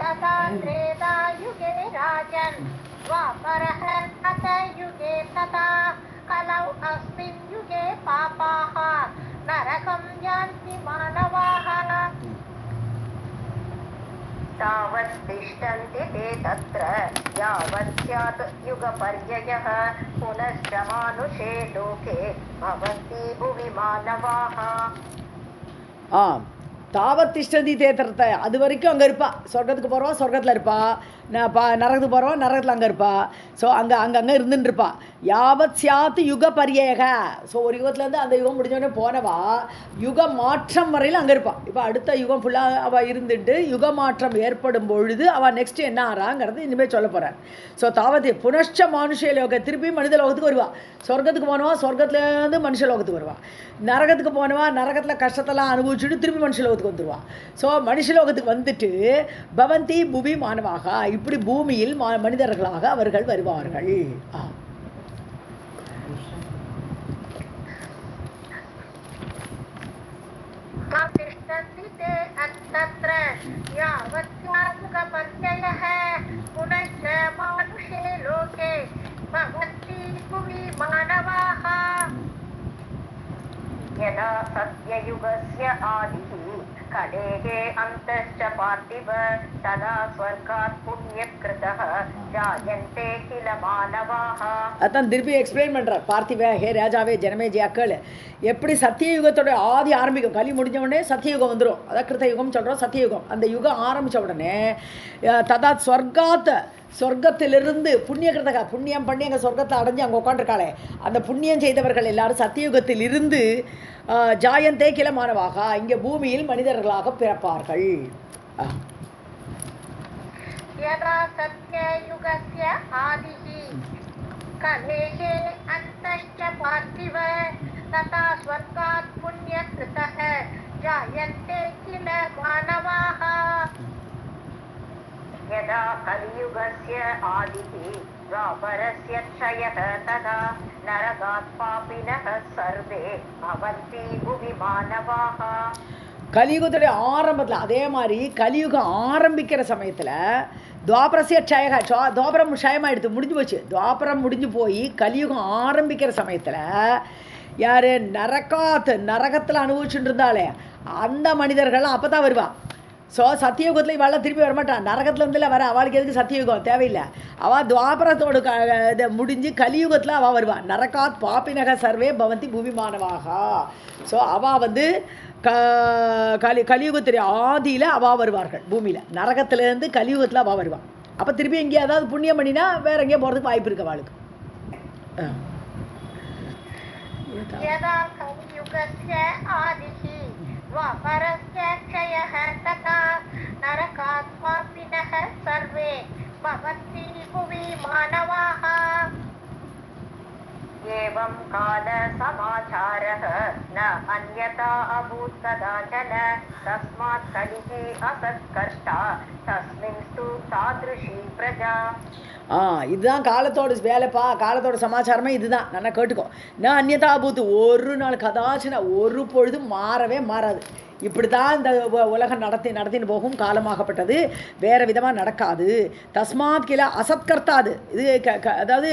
तथा त्रेधायुगे राजन् द्वापरः अथ युगे तथा कलौ अस्मिन् युगे पापाः नरकं यान्ति मानवाः. तावत् तिष्ठन्ति ते तत्र यावत् स्यात् युगपर्ययः पुनश्च मानुषे लोके भवन्ति भुवि मानवाः. தாவத் திஷ்டதி தேத்திரத்தை அது வரைக்கும் அங்கே இருப்பா. சொர்க்கத்துக்கு போகிறவா சொர்க்கத்தில் இருப்பா, நரகத்துக்கு போகிறவா நரகத்தில் அங்கே இருப்பா. ஸோ அங்கே இருந்துட்டு இருப்பா. யாவத் சியாத்து யுக பரியேக. ஸோ ஒரு யுகத்துலேருந்து அந்த யுகம் முடிஞ்சோடனே போனவா யுக மாற்றம் வரையில் அங்கே இருப்பாள். இப்போ அடுத்த யுகம் ஃபுல்லாக அவள் இருந்துட்டு யுக மாற்றம் ஏற்படும் பொழுது அவள் நெக்ஸ்ட் என்ன ஆறாங்கிறது இனிமேல் சொல்ல போகிறார். ஸோ தாவத் புனஷ்ட மனுஷ லோக திருப்பி மனித லோகத்துக்கு வருவாள். சொர்க்கத்துக்கு போனவா சொர்க்கத்துலேருந்து மனுஷ லோகத்துக்கு வருவாள். நரகத்துக்கு போனவா நரகத்தில் கஷ்டத்தெல்லாம் அனுபவிச்சுட்டு திருப்பி மனுஷ லோகத்துக்கு வந்துடுவாள். ஸோ மனுஷ லோகத்துக்கு வந்துட்டு பவந்தி புவி மானவாக, இப்படி பூமியில் மனிதர்களாக அவர்கள் வருவார்கள். यदा सत्ययुगस्य आदिः कडेः अन्तश्च पार्थिव तदा स्वर्गात् पुण्यकृतः जायन्ते किल मानवाः. அதான் திருப்பி எக்ஸ்பிளைன் பண்ணுறார். பார்த்திவ, ஹே ராஜாவே ஜனமே ஜியாக்கள், எப்படி சத்தியயுகத்தோட ஆதி ஆரம்பிக்கும். கலி முடிஞ்ச உடனே சத்தியயுகம் வந்துடும். அதான் கிருத்த யுகம் சொல்கிறோம், சத்தியயுகம். அந்த யுகம் ஆரம்பித்த உடனே ததா சொர்க்கத்திலிருந்து புண்ணியகிருத்தக புண்ணியம் பண்ணி அங்கே சொர்க்கத்தை அடைஞ்சு அங்கே உட்காந்துருக்காளே அந்த புண்ணியம் செய்தவர்கள் எல்லாரும் சத்தியுகத்தில் இருந்து ஜாயந்தே கில மானவாக இங்கே பூமியில் மனிதர்களாக பிறப்பார்கள். यदा कलियुगस्य आदिः द्वापरस्य क्षयः तदा नरकात् पापिनः सर्वे भवन्ति भुवि मानवाः. கலியுகத்துடைய ஆரம்பத்தில் அதே மாதிரி கலியுகம் ஆரம்பிக்கிற சமயத்தில் துவாபரசிய க்ஷயக துவாபரம் க்ஷயமாகிடுது, முடிஞ்சு போச்சு. துவாபரம் முடிஞ்சு போய் கலியுகம் ஆரம்பிக்கிற சமயத்தில் யார் நரகத்தில் அனுபவிச்சுட்டு இருந்தாலே அந்த மனிதர்கள் அப்போ தான் வருவாள். ஸோ சத்தியயுகத்தில் இவெல்லாம் திருப்பி வரமாட்டான். நரகத்துலேருந்துல வர அவளுக்கு எதுக்கு சத்தியயுகம் தேவையில்லை. அவள் துவாபரத்தோடு இதை முடிஞ்சு கலியுகத்தில் அவள் வருவாள். நரகாத் பாப்பினக சர்வே பவந்தி பூமிமானவாக. ஸோ அவள் கலியுகத்துடைய ஆதியில் அவள் வருவார்கள் பூமியில். நரகத்திலேருந்து கலியுகத்தில் அவள் வருவாள். அப்போ திருப்பி எங்கேயா ஏதாவது புண்ணியம் பண்ணினா வேற எங்கேயும் போகிறதுக்கு வாய்ப்பு இருக்கு அவளுக்கு. द्वापरस्य क्षयः तथा नरकात् पापिनः सर्वे भवन्ति भुवि मानवाः. एवं काल समाचारः न अन्यथा अभूत् कदाचन तस्मात् कलिः असत्कर्ता तस्मिंस्तु तादृशी प्रजा. இதுதான் காலத்தோட வேலைப்பா, காலத்தோட சமாச்சாரமே இதுதான். நல்லா கேட்டுக்கோ. நான் அந்நியதா பூத்து ஒரு நாள் கதாச்சின ஒரு பொழுதும் மாறவே மாறாது. இப்படி தான் இந்த உலகம் நடத்தின்னு போகும். காலமாகப்பட்டது வேறு விதமாக நடக்காது. தஸ்மாத் கீழே அசத்கர்த்தாது. இது அதாவது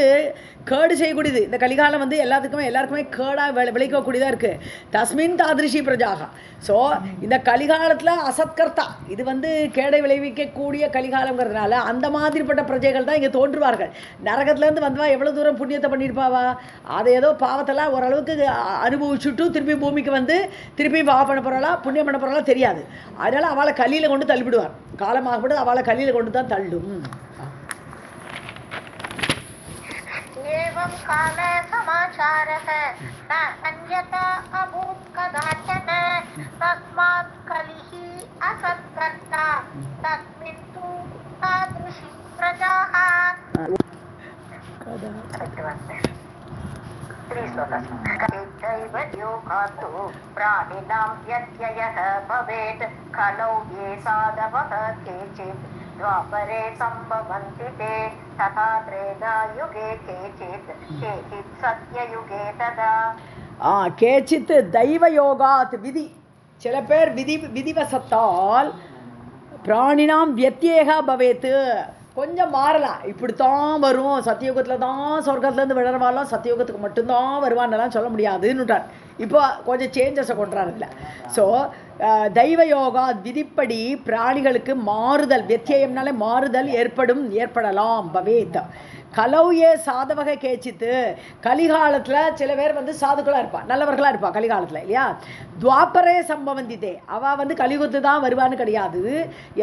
கேடு செய்யக்கூடியது. இந்த கலிகாலம் வந்து எல்லாருக்குமே கேடாக விளைக்கக்கூடியதாக இருக்குது. தஸ்மின் தாதிருஷி பிரஜாகா. ஸோ இந்த கலிகாலத்தில் அசத்கர்த்தா இது வந்து கேடை விளைவிக்கக்கூடிய கலிகாலங்கிறதுனால அந்த மாதிரிப்பட்ட பிரஜைகள் தான் இங்கே தோன்றுவார்கள். நரகத்துலேருந்து வந்தவா எவ்வளோ தூரம் புண்ணியத்தை பண்ணியிருப்பாவா, அதை ஏதோ பாவத்தெல்லாம் ஓரளவுக்கு அனுபவிச்சுட்டு திருப்பி பூமிக்கு வந்து திருப்பி பாவம் பண்ண போகிறாளா புண்ணியம் பண்ண போகிறாளா தெரியாது. அதனால் அவளை கலியில் கொண்டு தள்ளிவிடுவார். காலமாகப்பட்டு அவளை கலியில் கொண்டு தான் தள்ளும். एवं काल समाचारः न अन्यथा अभूत् कदाचन तस्मात् कलिः असत्कर्ता तस्मिन्तु तादृशी प्रजाः. दैव योगात्तु प्राणिनां व्यत्ययः भवेत् खलौ ये साधवः केचित् द्वापरे सम्भवन्ति ते तथा त्रेधायुगे केचित् केचित् सत्ययुगे तदा. கேச்சித் தெய்வ யோகாத் விதி. சில பேர் விதிவசத்தால் பிராணினாம் வியத்தியேக பவேத்து கொஞ்சம் மாறலாம். இப்படித்தான் வரும், சத்தியுகத்தில் தான் சொர்க்கத்துலேருந்து விழறவாலாம் சத்தியுகத்துக்கு மட்டும்தான் வருவான்னெல்லாம் சொல்ல முடியாதுன்னுட்டார். இப்போ கொஞ்சம் சேஞ்சஸை கொண்டுறாரு இல்லை. ஸோ தெய்வ யோகா விதிப்படி பிராணிகளுக்கு மாறுதல், வியத்தியம்னாலே மாறுதல் ஏற்படலாம். பவேத் கலௌயே சாதவக கேச்சித்து. கலிகாலத்தில் சில பேர் வந்து சாதுக்களாக இருப்பா, நல்லவர்களாக இருப்பா கலிகாலத்தில் இல்லையா. துவாப்பரே சம்பவந்தித்தே அவள் வந்து கலியுகத்து தான் வருவான்னு கிடையாது.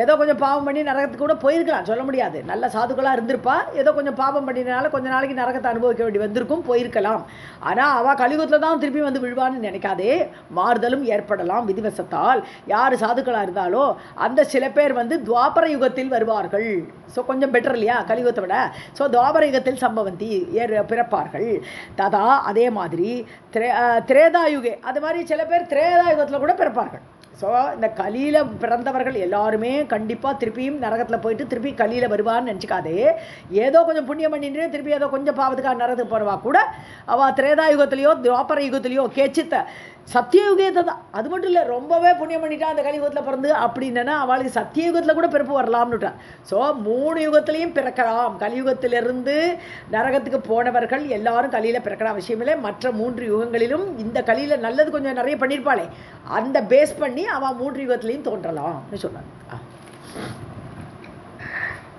ஏதோ கொஞ்சம் பாவம் பண்ணி நரகத்துக்கு கூட போயிருக்கலாம், சொல்ல முடியாது. நல்ல சாதுக்களாக இருந்திருப்பா, ஏதோ கொஞ்சம் பாவம் பண்ணினால கொஞ்ச நாளைக்கு நரகத்தை அனுபவிக்க வேண்டி வந்திருக்கும், போயிருக்கலாம். ஆனால் அவள் கலியுகத்தில் தான் திருப்பி வந்து விழுவான்னு நினைக்காதே. மாறுதலும் ஏற்படலாம் விதிவசத்தால். யார் சாதுக்களாக இருந்தாலோ அந்த சில பேர் வந்து துவாபர யுகத்தில் வருவார்கள். ஸோ கொஞ்சம் பெட்டர் இல்லையா கலியுகத்தை விட. ஸோ துவாபர யுகத்தில் சம்பவந்தி பிறப்பார்கள். ததா அதே மாதிரி திரேதாயுகே அது மாதிரி சில பேர் திரேதாயுகத்தில் கூட பிறப்பார்கள். ஸோ இந்த கலியில் பிறந்தவர்கள் எல்லாருமே கண்டிப்பாக திருப்பியும் நரகத்தில் போயிட்டு திருப்பி கலியில் வருவான்னு நினச்சிக்காதே. ஏதோ கொஞ்சம் புண்ணியம் பண்ணிட்டு திருப்பி ஏதோ கொஞ்சம் பாவத்துக்காக நரகத்துக்கு போகிறவா கூட அவள் திரேதாயுகத்திலையோ துவாபர யுகத்திலையோ கேச்சித்த சத்தியயுகத்தை தான். அது மட்டும் இல்லை, ரொம்பவே புண்ணியம் பண்ணிட்டா அந்த கலியுகத்தில் பிறந்து அப்படின்னா அவளுக்கு சத்தியயுகத்தில் கூட பிறப்பு வரலாம்னுட்டார். ஸோ 3 யுகத்திலையும் பிறக்கலாம். கலியுகத்திலிருந்து நரகத்துக்கு போனவர்கள் எல்லாரும் கலியில் பிறக்கலாம் விஷயமில்லை. மற்ற 3 யுகங்களிலும் இந்த கலியில் நல்லது கொஞ்சம் நிறைய பண்ணியிருப்பாளே அந்த பேஸ் பண்ணி அவள் 3 யுகத்திலையும் தோன்றலாம்னு சொன்னார்.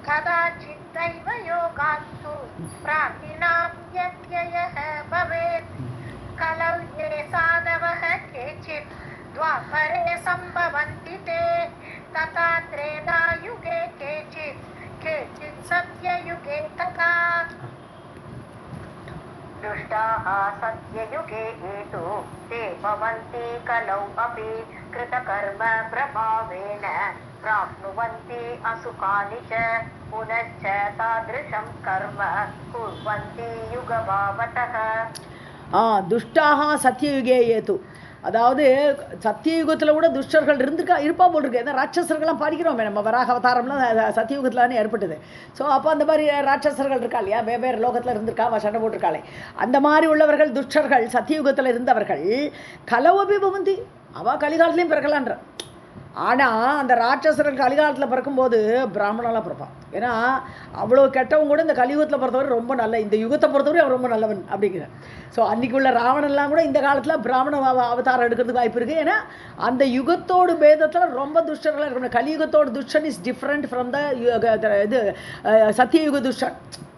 कदाचिदैव योगात्तु प्राणिनां व्यत्ययः भवेत् कलौ ये साधवः केचित् द्वापरे सम्भवन्ति ते तथा त्रेधायुगे केचित् सत्ययुगे तथा. दुष्टाः सत्ययुगे एतु ते भवन्ति कलौ अपि कृतकर्म प्रभावेन प्राप्नुवन्ति असुखानि च पुनश्च तादृशं कर्म कुर्वन्ति युगभावतः. துஷ்டாக சத்தியயுகே ஏது. அதாவது சத்தியயுகத்தில் கூட துஷ்டர்கள் இருப்பா போல் இருக்கு. ஏன்னா ராட்சசர்கள்லாம் படிக்கிறோமே நம்ம வராக அவதாரம்லாம் சத்தியயுகத்திலானே ஏற்பட்டது. ஸோ அப்போ அந்த மாதிரி ராட்சசர்கள் இருக்கா இல்லையா, வெவ்வேறு லோகத்தில் இருந்திருக்கா, அவள் சண்டை போட்டிருக்காளே. அந்த மாதிரி உள்ளவர்கள் துஷ்டர்கள் சத்தியயுகத்தில் இருந்தவர்கள் கலவபி பவந்தி அவள் கலிகாலத்துலேயும் பிறக்கலான்ற. ஆனால் அந்த ராட்சசர்கள் கலிகாலத்தில் பிறக்கும்போது பிராமணெல்லாம் பிறப்பான். ஏன்னா அவ்வளோ கெட்டவங்க கூட இந்த கலியுகத்தில் பொறுத்தவரை ரொம்ப நல்ல, இந்த யுகத்தை பொறுத்தவரை அவன் ரொம்ப நல்லவன் அப்படிங்கிற. ஸோ அன்றைக்கி உள்ள ராவணன்லாம் கூட இந்த காலத்தில் பிராமண அவதாரம் எடுக்கிறதுக்கு வாய்ப்பு இருக்குது. ஏன்னா அந்த யுகத்தோடு பேதத்தில் ரொம்ப துஷ்டர்களாக இருக்கணும். கலியுகத்தோட துஷ்டன் இஸ் டிஃப்ரெண்ட் ஃப்ரம் த இது சத்தியயுக துஷ்டன்.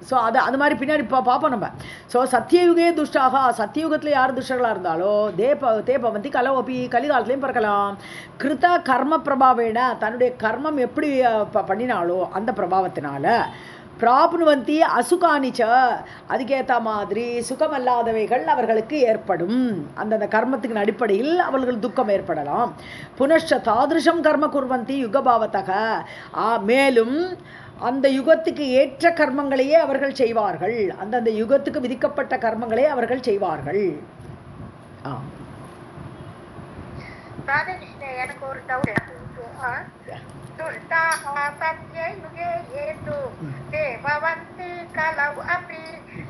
ஸோ அது மாதிரி பின்னாடி பார்ப்போம் நம்ம. ஸோ சத்தியயுகே துஷ்டாக சத்தியுகத்தில் யார் துஷ்டர்களாக இருந்தாலோ தேபவந்தி கலவப்பி கலிகாலத்துலேயும் பிறக்கலாம். கிருத கர்ம பிரபாவேன தன்னுடைய கர்மம் எப்படி பண்ணினாலோ அந்த பிரபாவத்தினால பிராப்னுவந்தி அசுகானிச்ச அதுக்கேற்ற மாதிரி சுகமல்லாதவைகள் அவர்களுக்கு ஏற்படும். அந்தந்த கர்மத்தின் அடிப்படையில் அவர்கள் துக்கம் ஏற்படலாம். புனஷ்ட தாதிருஷம் கர்ம குர்வந்தி யுகபாவத்தக மேலும் அந்த யுகத்துக்கு ஏற்ற கர்மங்களையே அவர்கள் செய்வார்கள். அந்தந்த யுகத்துக்கு விதிக்கப்பட்ட கர்மங்களே அவர்கள் செய்வார்கள். ராதாகிருஷ்ண, எனக்கு ஒரு டவுட். दुष्टाः सत्ययुगे ये तु ते भवन्ति कलौ अपि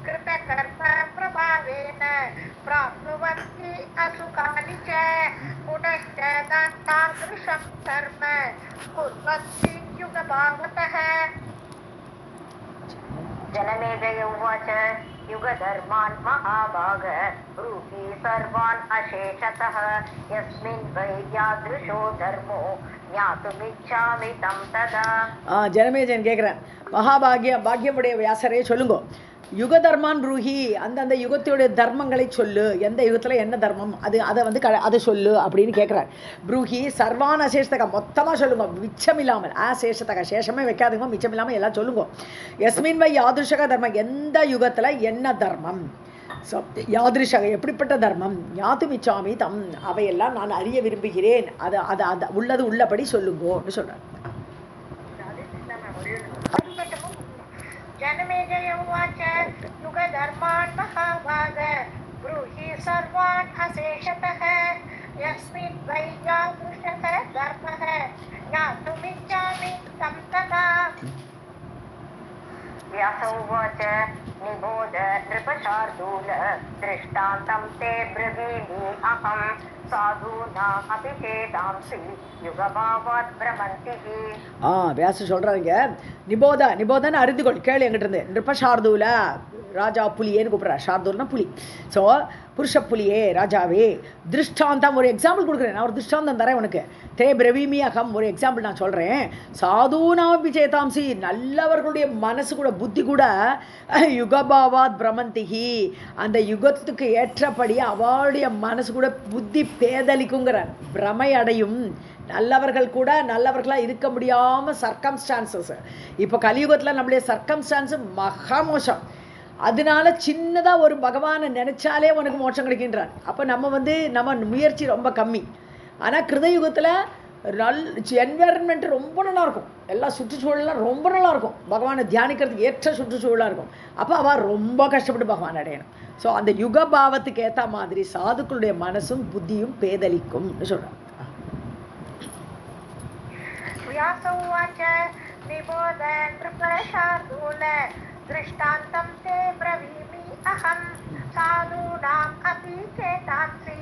कृतकर्मप्रभावेन प्राप्नुवन्ति असुखानि च पुनश्च तादृशं कर्म कुर्वन्ति युगभावतः. जनमेजय उवाच युगधर्मान् महाभाग ब्रूहि सर्वान् अशेषतः यस्मिन् वै यादृशो धर्मो ஞாதுமிச்சாமி தம் ததா. ஜனமேஜன் கேட்குறேன், பாக்கியமுடைய வியாசரே சொல்லுங்க, யுக தர்மான் ரூஹி, அந்தந்த யுகத்துடைய தர்மங்களை சொல்லு, எந்த யுகத்தில் என்ன தர்மம் அதை வந்து அதை சொல்லு அப்படின்னு கேட்குறாரு. ப்ரூஹி சர்வான் அசேஷத்தக, மொத்தமாக சொல்லுங்க, மிச்சம் இல்லாமல். அசேஷத்தக, சேஷமே வைக்காதுங்க, மிச்சம் இல்லாமல் எல்லாம் சொல்லுங்க. யஸ்மின் வை யாதுஷக தர்மம், எந்த யுகத்தில் என்ன தர்மம், யாதிருஷக எப்படிப்பட்ட தர்மம், ஞாத்து மிச்சாமி தம், அவையெல்லாம் நான் அறிய விரும்புகிறேன், அதை அதை அதை உள்ளது உள்ளபடி சொல்லுங்கன்னு சொல்றார். जनमेजय उवाच युगधर्मान् महाभाग ब्रूहि सर्वान् अशेषतः यस्मिन् वै यादृशः धर्मः ज्ञातुमिच्छामि तं तदा. व्यास उवाच निबोध नृपशार्दूल दृष्टान्तं ते ब्रवीमि अहं साधूनाम् अपि चेतांसि युगभावात् भ्रमन्ति. வியாச சொல்றாங்க, நிபோதன்னு அறிந்துகொள், கேளு என்கிட்ட இருந்து. நிருபசார்தூல, ராஜா புலியேன்னு கூப்பிட்றா, ஷார்தூல்னா புலி. ஸோ புருஷ புலியே, ராஜாவே, திருஷ்டாந்தம், ஒரு எக்ஸாம்பிள் கொடுக்குறேன், நான் ஒரு திருஷ்டாந்தம் தரேன் உனக்கு. தே பிரவீமி அகம், ஒரு எக்ஸாம்பிள் நான் சொல்கிறேன். சாதுனாம் விஜயதாம்சி, நல்லவர்களுடைய மனசு கூட புத்தி கூட யுகபாவாத் பிரமந்திகி, அந்த யுகத்துக்கு ஏற்றபடி அவளுடைய மனசு கூட புத்தி பேதலிக்குங்கிற, பிரமை அடையும். நல்லவர்கள் கூட நல்லவர்களாக இருக்க முடியாமல் சர்க்கம்ஸ்டான்சஸ், இப்போ கலியுகத்தில் நம்முடைய சர்க்கம்ஸ்டான்ஸு மகா மோசம். அதனால சின்னதாக ஒரு பகவானை நினச்சாலே உனக்கு மோட்சம் கிடைக்கின்றார். அப்போ நம்ம முயற்சி ரொம்ப கம்மி. ஆனால் கிருதயுகத்தில் என்விரான்மெண்ட் ரொம்ப நல்லாயிருக்கும், எல்லா சுற்றுச்சூழலாம் ரொம்ப நல்லாயிருக்கும், பகவானை தியானிக்கிறதுக்கு ஏற்ற சுற்றுச்சூழலாக இருக்கும். அப்போ அவள் ரொம்ப கஷ்டப்பட்டு பகவான் அடையணும். ஸோ அந்த யுக பாவத்துக்கு ஏற்ற மாதிரி சாதுக்களுடைய மனசும் புத்தியும் பேதலிக்கும்னு சொல்கிறார். दृष्टान्तं ते ब्रवीमि अहं साधूनाम् अपि चेतांसि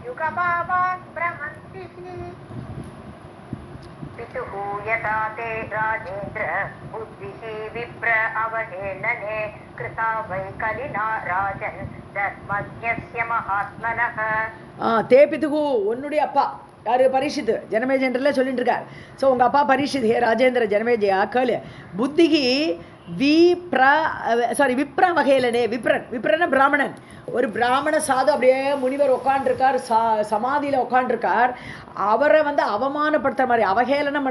युगभावात् भ्रमन्ति. पितुः यथा ते राजेन्द्र बुद्धिः विप्र अवहेलने कृता वै कलिना राजन् धर्मज्ञस्य महात्मनः. ते पितुः உன்னுடைய அப்பா யார், பரீட்சித், ஜனமேஜயன்ல சொல்லிட்டு இருக்கார். ஸோ உங்கள் அப்பா பரீட்சித், ஹே ராஜேந்திர ஜனமேஜயா கேளு, புத்திகி விப்ர வகையிலனே, விப்ரன பிராமணன், ஒரு பிராமண சாது அப்படியே முனிவர் உட்காண்டிருக்கார், சமாதியில் உட்காண்டிருக்கார். அவரை அவமானப்படுத்துற மாதிரி, அவகேளனம்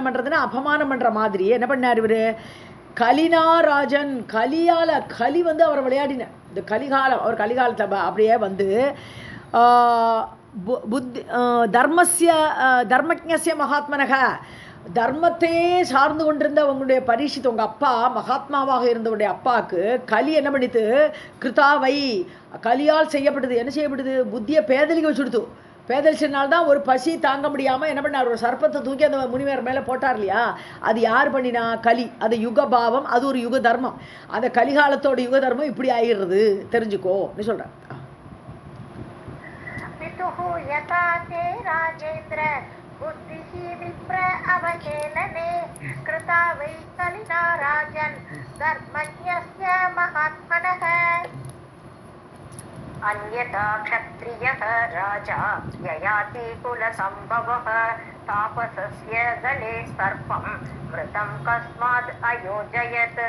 பண்ணுறதுன்னா அபமானம் பண்ணுற மாதிரி என்ன பண்ணார் இவர்? கலினாராஜன், களி அவரை விளையாடின. இந்த கலிகாலம், அவர் கலிகாலத்தை அப்படியே தர்மஜ்ஞஸ்ய மகாத்மனக, தர்மத்தையே சார்ந்து கொண்டிருந்த உங்களுடைய பரீட்சித், உங்கள் அப்பா மகாத்மாவாக இருந்தவருடைய அப்பாவுக்கு களி என்ன பண்ணிட்டு, கிருதாவை, களியால் செய்யப்படுது, என்ன செய்யப்படுது, புத்தியை பேதலிக்க வச்சுடுத்து. பேதலிச்சனால்தான் ஒரு பசி தாங்க முடியாமல் என்ன பண்ணார், ஒரு சர்ப்பத்தை தூக்கி அந்த முனிவர் மேலே போட்டார் இல்லையா? அது யார் பண்ணினா? களி. அது யுக பாவம், அது ஒரு யுக தர்மம். அந்த கலிகாலத்தோட யுக தர்மம் இப்படி ஆகிடுறது, தெரிஞ்சுக்கோன்னு சொல்கிறேன். बुद्धिः विप्र अवहेलने कृता वै कलिना राजन् धर्मज्ञस्य महात्मनः. अन्यथा क्षत्रियः राजा ययाति कुलसम्भवः तापसस्य गले सर्पं मृतं कस्मात् अयोजयत्.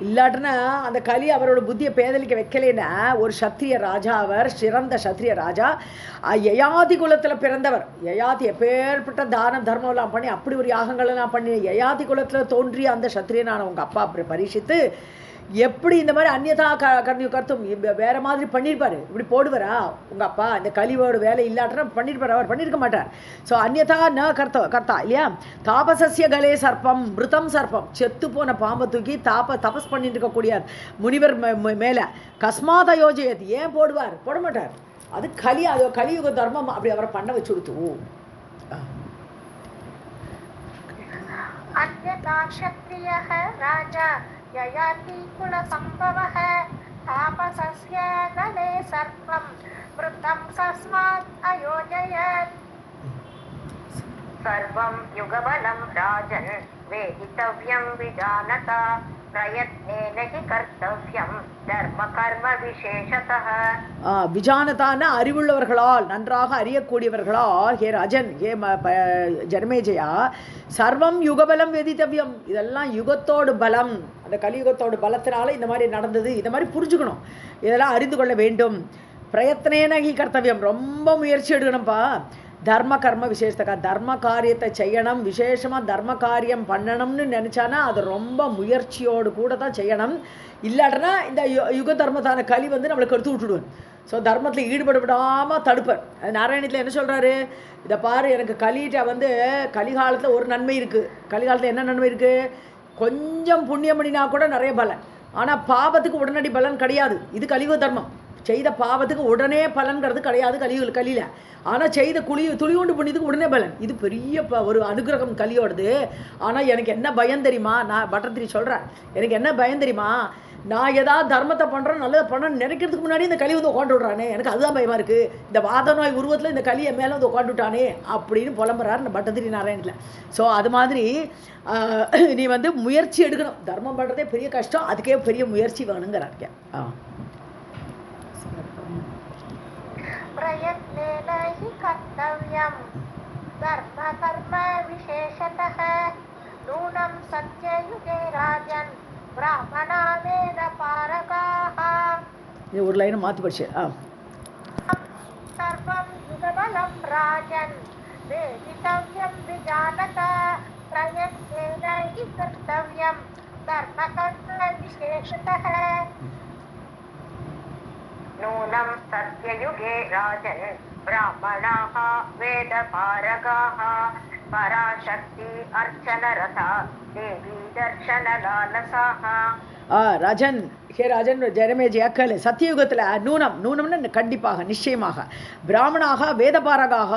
இல்லாட்டினா அந்த களி அவரோட புத்தியை பேதலிக்க வைக்கலைன்னா, ஒரு சத்திரிய ராஜா, அவர் சிறந்த சத்திரிய ராஜா, யயாதி குலத்தில் பிறந்தவர். யயாதி எப்பேற்பட்ட தானம் தர்மம்லாம் பண்ணி, அப்படி ஒரு யாகங்கள்லாம் பண்ணி யயாதி குலத்தில் தோன்றிய அந்த சத்திரியனான உங்கள் அப்பா அப்படி பரீட்சித்து எப்படி இந்த மாதிரி அந்நியதா கர்ணிய கர்த்தும் வேற மாதிரி பண்ணியிருப்பாரு. இப்படி போடுவாரா உங்க அப்பா? இந்த கலியோட வேலை இல்லாட்டா பண்ணியிருப்பாரு, அவர் பண்ணியிருக்க மாட்டார். ஸோ அந்நியதா ந கர்த்தா இல்லையா? தாபசஸ்ய கலே சர்ப்பம் மிருதம் சர்ப்பம், செத்து போன பாம்பை தூக்கி தபஸ் பண்ணிட்டு இருக்கக்கூடிய முனிவர் மேல கஸ்மாத யோஜயத், ஏன் போடுவார்? போட மாட்டார். அது கலியுக தர்மம், அப்படி அவரை பண்ண வச்சு கொடுத்து. अन्यथा क्षत्रियः राजा ययाति कुलसम्भवः तापसस्य गले सर्पं वृत्तं कस्मात् अयोजयत्। सर्वं युगबलं राजन् वेदितव्यं विजानता प्रयत्नेन हि कर्तव्यं धर्म कर्म विशेषतः। விஜானதான அறிவுள்ளவர்களால், நன்றாக அறியக்கூடியவர்களால், ஹே ராஜன், ஹே ஜனமேஜயா, சர்வம் யுகபலம் வெதித்தவ்யம், இதெல்லாம் யுகத்தோடு பலம், அந்த கலியுகத்தோடு பலத்தினால இந்த மாதிரி நடந்தது, இந்த மாதிரி புரிஞ்சுக்கணும், இதெல்லாம் அறிந்து கொள்ள வேண்டும். பிரயத்னேன ஹி கர்த்தவியம், ரொம்ப முயற்சி எடுக்கணும்ப்பா. தர்ம கர்ம விசேஷத்தக்கா, தர்ம காரியத்தை செய்யணும், விசேஷமாக தர்ம காரியம் பண்ணணும்னு நினச்சானா அது ரொம்ப முயற்சியோடு கூட தான் செய்யணும். இல்லாட்டனா இந்த யுக தர்மத்தான கலி வந்து நம்மளுக்கு எடுத்து விட்டுடுவேன். ஸோ தர்மத்தில் ஈடுபட விடாமல் தடுப்பேன். நாராயணத்தில் என்ன சொல்கிறாரு? இதை பாரு, எனக்கு கலிகிட்ட வந்து கலிகாலத்தில் ஒரு நன்மை இருக்குது. கலிகாலத்தில் என்ன நன்மை இருக்குது? கொஞ்சம் புண்ணியம் பண்ணினா கூட நிறைய பலன், ஆனால் பாவத்துக்கு உடனடி பலன் கிடையாது. இது கலியுக தர்மம். செய்த பாவத்துக்கு உடனே பலன்கிறது கிடையாது கலியில். ஆனால் செய்த துளியோண்டு புண்ணியத்துக்கு உடனே பலன். இது பெரிய ஒரு அனுகிரகம் கலியோடது. ஆனால் எனக்கு என்ன பயம் தெரியுமா? நான் பட்டத்திரி சொல்கிறேன், எனக்கு என்ன பயம் தெரியுமா? நான் ஏதாவது தர்மத்தை பண்ணுறேன், நல்லதை பண்ணுறேன்னு நினைக்கிறதுக்கு முன்னாடி இந்த கலி வந்து உட்காந்து விட்றானே, எனக்கு அதுதான் பயமாக இருக்குது. இந்த வாத நோய் உருவத்தில் இந்த கலியை மேலே வந்து உட்காந்து விட்டானே அப்படின்னு புலம்புறாரு இந்த பட்டத்திரி நாராயணத்தில். ஸோ அது மாதிரி நீ வந்து முயற்சி எடுக்கணும். தர்மம் பண்ணுறதே பெரிய கஷ்டம், அதுக்கே பெரிய முயற்சி வேணுங்கிறாங்க. प्रयत्नेन हि कर्तव्यं धर्म कर्म विशेषतः नूनं सत्ययुगे राजन् ब्राह्मणा वेदपारगाः। ये ஒரு லைன் மாத்தி படிச்சே. सर्वं युगबलं राजन् वेदितव्यं विजानता प्रयत्नेन हि कर्तव्यं धर्म कर्म विशेषतः नूनं सत्ययुगे राजन् ब्राह्मणाः वेदपारगाः पराशक्ति अर्चनरता देवी दर्शनलालसाः। ராஜன், ஹே ராஜன் ஜனமேஜயா, கேளு. சத்தியுகத்தில் நூனம்னு கண்டிப்பாக நிச்சயமாக பிராமணாக வேதபாரகாக,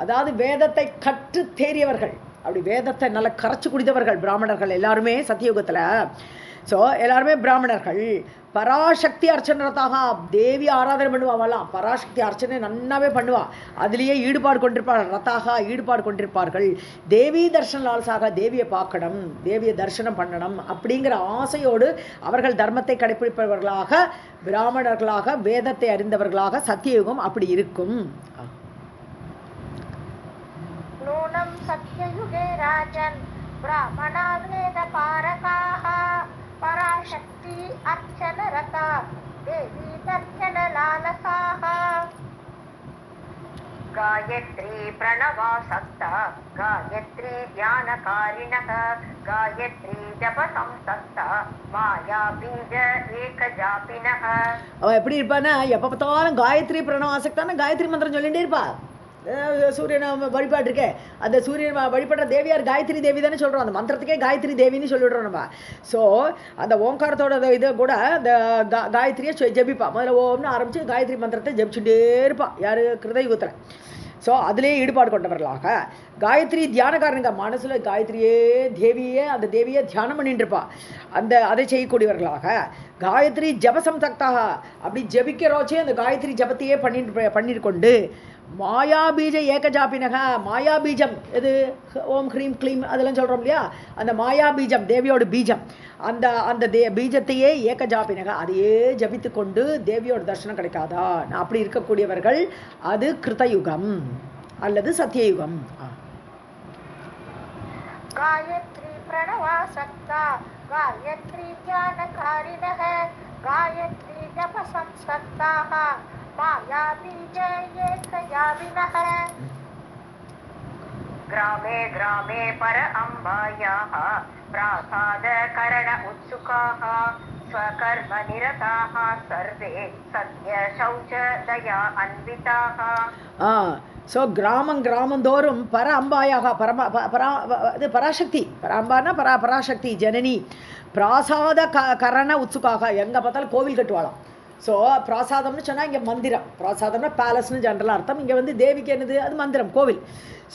அதாவது வேதத்தை கற்று தேறியவர்கள், அப்படி வேதத்தை நல்லா கரைச்சி குடித்தவர்கள் பிராமணர்கள் எல்லாருமே சத்தியுகத்தில். ஸோ எல்லாருமே பிராமணர்கள். பராசக்தி அர்ச்சனரத்தாக, தேவி ஆராதனை பண்ணுவாங்களாம். பராசக்தி அர்ச்சனை நன்னாவே பண்ணுவா, அதுலேயே ஈடுபாடு கொண்டிருப்பார்கள். ரத்தாக ஈடுபாடு கொண்டிருப்பார்கள். தேவி தர்ஷன லால்சாக, தேவியை பார்க்கணும், தேவியை தரிசனம் பண்ணணும் அப்படிங்கிற ஆசையோடு அவர்கள் தர்மத்தை கடைபிடிப்பவர்களாக, பிராமணர்களாக, வேதத்தை அறிந்தவர்களாக சத்தியயுகம் அப்படி இருக்கும். नूनं सत्ययुगे राजन् ब्राह्मणा वेदपारगाः पराशक्ति अर्चनरता देवी दर्शनलालसाः। गायत्री प्रणवासक्ता गायत्री ध्यानकारिणः गायत्री जपसंसक्ता माया बीज एकजापिनः। அவன் எப்படி இருப்பான்னா, எப்போ பார்த்தாலும் காயத்ரி பிரணவாசக்தான காயத்ரி மந்திரம் சொல்லிகிட்டே இருப்பா. சூரியனை வழிபாடு இருக்கே, அந்த சூரியன் வழிபடுற தேவியார் காயத்ரி தேவி தானே சொல்கிறோம். அந்த மந்திரத்துக்கே காயத்ரி தேவின்னு சொல்லிவிடுறோம் நம்ம. ஸோ அந்த ஓங்காரத்தோட இதை கூட அந்த காயத்ரியை ஜபிப்பா. முதல்ல ஓம்னு ஆரம்பித்து காயத்ரி மந்திரத்தை ஜபிச்சுட்டே இருப்பா. யார்? கிருதயுகத்தில். ஸோ அதிலே ஈடுபாடு கொண்டவர்களாக காயத்ரி தியானக்காரனுங்க, மனசில் காயத்ரியே தேவியே, அந்த தேவியை தியானம் பண்ணிட்டு இருப்பா. அதை செய்யக்கூடியவர்களாக காயத்ரி ஜபசம் சக்தாக, அப்படி ஜபிக்கிறோச்சே அந்த காயத்ரி ஜபத்தையே பண்ணிட்டு கொண்டு மாயா பீஜ ஏகஜாபினக, மாயா பீஜம் எது? ஓம் ஹ்ரீம் க்ளீம் அதெல்லாம் சொல்கிறோம் இல்லையா, அந்த மாயா பீஜம் தேவியோட பீஜம், அந்த பீஜத்தையே ஏகஜாபினக, அதையே ஜபித்து கொண்டு தேவியோட தர்சனம் கிடைக்காதா? அப்படி இருக்கக்கூடியவர்கள் அது கிருதயுகம் அல்லது சத்தியயுகம். गायत्री प्रणवासक्ता गायत्री ज्ञानकारिणः गायत्री जपसंसक्ताः माया बीज एकजाविनः। ग्रामे ग्रामे पर अम्बायाः प्रासादकरण उत्सुकाः स्वकर्म निरताः सर्वे सत्य शौच दया अन्विताः ஸோ கிராமந்தோறும் பர அம்பாயாக இது பராசக்தி பராம்பானா பராசக்தி ஜனனி பிராசாத கரண உத்சுக்காக எங்கே பார்த்தாலும் கோவில் கட்டுவாளாம். ஸோ பிராசாதம்னு சொன்னால் இங்கே மந்திரம், பிராசாதம்னா பேலஸ்னு ஜென்ரலாக அர்த்தம். இங்கே வந்து தேவிக்கு என்னது, அது மந்திரம், கோவில்.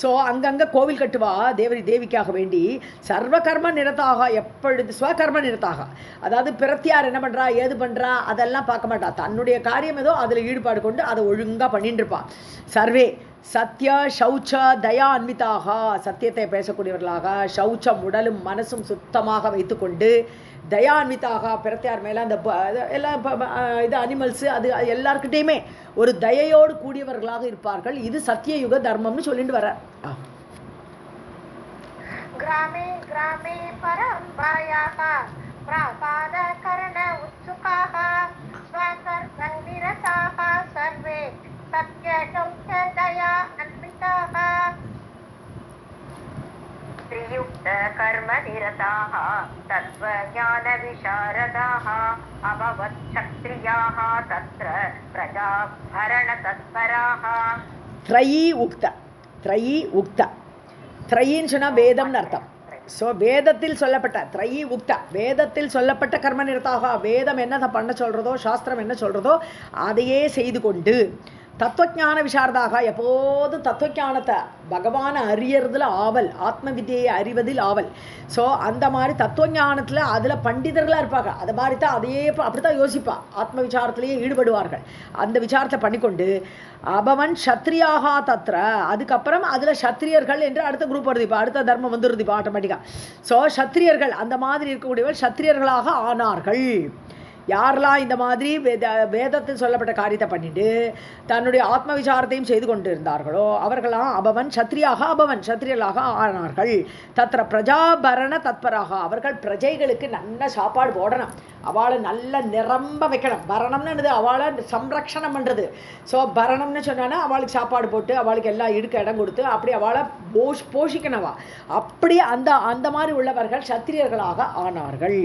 ஸோ அங்கங்கே கோவில் கட்டுவா தேவிக்காக வேண்டி. சர்வகர்ம நிரதாக, எப்பொழுது ஸ்வகர்ம நிரதாக, அதாவது பிறத்தியார் என்ன பண்ணுறா ஏது பண்ணுறா அதெல்லாம் பார்க்க மாட்டா. தன்னுடைய காரியம் ஏதோ அதில் ஈடுபாடு கொண்டு அதை ஒழுங்காக பண்ணிட்டு இருப்பா. சர்வே சத்ய சௌச்ச தயா அன்விதாக, சத்தியத்தை பேசக்கூடியவர்களாக, சௌச்சம் உடலும் மனசும் சுத்தமாக வைத்துக்கொண்டு, தயான்விதாக பிறத்தையார் மேலே அந்த எல்லாம் இது அனிமல்ஸு அது எல்லாருக்கிட்டேயுமே ஒரு தயையோடு கூடியவர்களாக இருப்பார்கள். இது சத்தியயுக தர்மம்னு சொல்லிட்டு வர. கிராமே கிராமே பரம்பாயாக பிரசாத கரண உத்சுகாக ஸ்வகர்மநிரதாः சர்வே சத்ய சௌச்ச தயா அன்விதாः त्रियुक्त कर्म निरताः तत्त्वज्ञान विशारदाः अभवत् क्षत्रियाः तत्र प्रजाभरण तत्पराः. த்ரயி உக்த த்ரயின்னு சொன்னால் வேதம்னு அர்த்தம். ஸோ வேதத்தில் சொல்லப்பட்ட த்ரயி உக்த, வேதத்தில் சொல்லப்பட்ட கர்ம நிரதாக, வேதம் என்ன பண்ண சொல்கிறதோ, சாஸ்திரம் என்ன சொல்கிறதோ அதையே செய்து கொண்டு, தத்துவஞான விசாரதாக, எப்போதும் தத்துவஞானத்தை பகவானை அறியறதுல ஆவல், ஆத்ம வித்தியை அறிவதில் ஆவல். ஸோ அந்த மாதிரி தத்துவஞானத்தில் அதில் பண்டிதர்களாக இருப்பாங்க. அது மாதிரி தான் அதையே அப்படி தான் யோசிப்பா, ஆத்ம விசாரத்திலேயே ஈடுபடுவார்கள். அந்த விசாரத்தை பண்ணிக்கொண்டு அபவன் சத்ரியாக தத்ர, அதுக்கப்புறம் அதில் சத்திரியர்கள் என்று அடுத்த குரூப் வருது. இப்போ அடுத்த தர்மம் வந்துடுது இப்போ ஆட்டோமேட்டிக்காக. ஸோ சத்திரியர்கள் அந்த மாதிரி இருக்கக்கூடியவர்கள் சத்திரியர்களாக ஆனார்கள். யாரெல்லாம் இந்த மாதிரி வேதத்தில் சொல்லப்பட்ட காரியத்தை பண்ணிட்டு தன்னுடைய ஆத்ம விசாரத்தையும் செய்து கொண்டு இருந்தார்களோ அவர்களாம் அபவன் சத்திரியர்களாக ஆனார்கள். தத்திர பிரஜாபரண தத்பராக, அவர்கள் பிரஜைகளுக்கு நல்ல சாப்பாடு போடணும், அவளை நல்ல நிரம்ப வைக்கணும். பரணம்னு அவளை சம்ரக்ஷணம் பண்ணுறது. ஸோ பரணம்னு சொன்னான்னா அவளுக்கு சாப்பாடு போட்டு அவளுக்கு எல்லாம் இடுக்க இடம் கொடுத்து அப்படி அவளை போஷிக்கணவா. அப்படி அந்த மாதிரி உள்ளவர்கள் சத்திரியர்களாக ஆனார்கள்.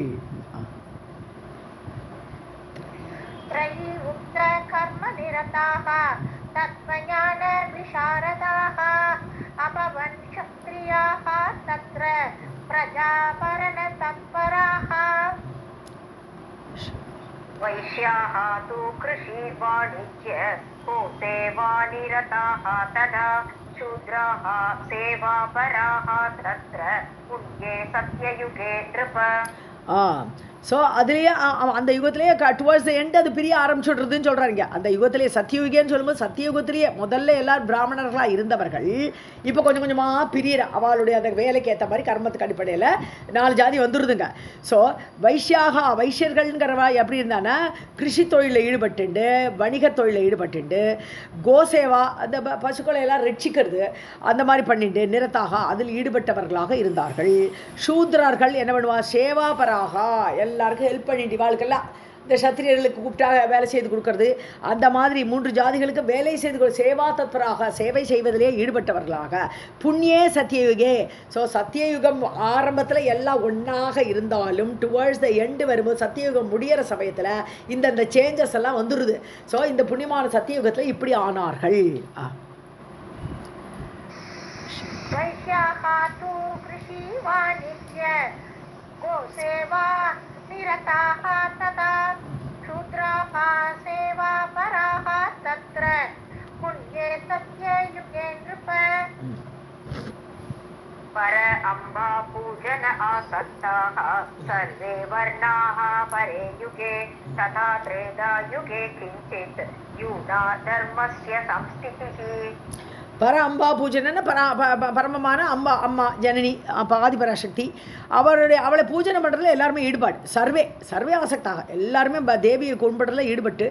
त्रयी उक्त कर्म निरताः तत्त्वज्ञान विशारदाः अभवन् क्षत्रियाः तत्र प्रजाभरण तत्पराः. वैश्याः तु कृषि वाणिज्य को सेवानिरताः तदा शूद्राः सेवापराः तत्र पुण्ये सत्ययुगे नृप. ஸோ அதுலேயே அந்த யுகத்திலேயே டுவர்ட்ஸ் த எண்ட் அது பிரிய ஆரம்பிச்சுடுறதுன்னு சொல்கிறாங்க. அந்த யுகத்திலேயே சத்தியுகேன்னு சொல்லும்போது சத்தியுகத்திலேயே முதல்ல எல்லாரும் பிராமணர்களாக இருந்தவர்கள் இப்போ கொஞ்சம் கொஞ்சமாக பிரியற அவளுடைய அந்த வேலைக்கு ஏற்ற மாதிரி கர்மத்துக்கு அடிப்படையில் 4 ஜாதி வந்துடுதுங்க. ஸோ வைஷ்யர்கள்ங்கிறவா எப்படி இருந்தான்னா கிருஷி தொழிலில் ஈடுபட்டுண்டு, வணிக தொழிலில் ஈடுபட்டுண்டு, கோசேவா அந்த பசுக்களை எல்லாம் ரட்சிக்கிறது அந்த மாதிரி பண்ணிட்டு நிரத்தாக அதில் ஈடுபட்டவர்களாக இருந்தார்கள். சூத்ரர்கள் என்ன பண்ணுவா, சேவாபராக எல்லாருக்கும் ஹெல்ப் பண்ணிட்டு இவாளுக்கெல்லாம் இந்த சத்திரியர்களுக்கு கூப்பிட்டா வேலை செய்து கொடுக்கறது, அந்த மாதிரி 3 ஜாதிகளுக்கு வேலை செய்து சேவா தத்பராக சேவை செய்வதிலே ஈடுபட்டவர்களாக. புண்ணியே சத்தியயுகே. ஸோ சத்தியயுகம் ஆரம்பத்தில் எல்லாம் ஒன்றாக இருந்தாலும் டுவர்ட்ஸ் த எண்டு வரும்போது சத்தியயுகம் முடிகிற சமயத்தில் இந்த சேஞ்சஸ் எல்லாம் வந்துடுது. ஸோ இந்த புண்ணியமான சத்தியயுகத்தில் இப்படி ஆனார்கள். निरताः तथा शूद्राः सेवापराः तत्र पुण्ये सत्ययुगे नृप. पर अम्बा पूजन आसक्ताः सर्वे वर्णाः परे युगे तथा त्रेधायुगे किञ्चित् यूना धर्मस्य संस्थितिः. பர அம்பா பூஜனைன்னா பரமமான அம்மா ஜனனி ஆதிபராசக்தி, அவளை பூஜனை பண்ணுறதுல எல்லாருமே ஈடுபாடு. சர்வே ஆசக்தாக எல்லாருமே தேவியை கும்பிடுறதுல ஈடுபட்டு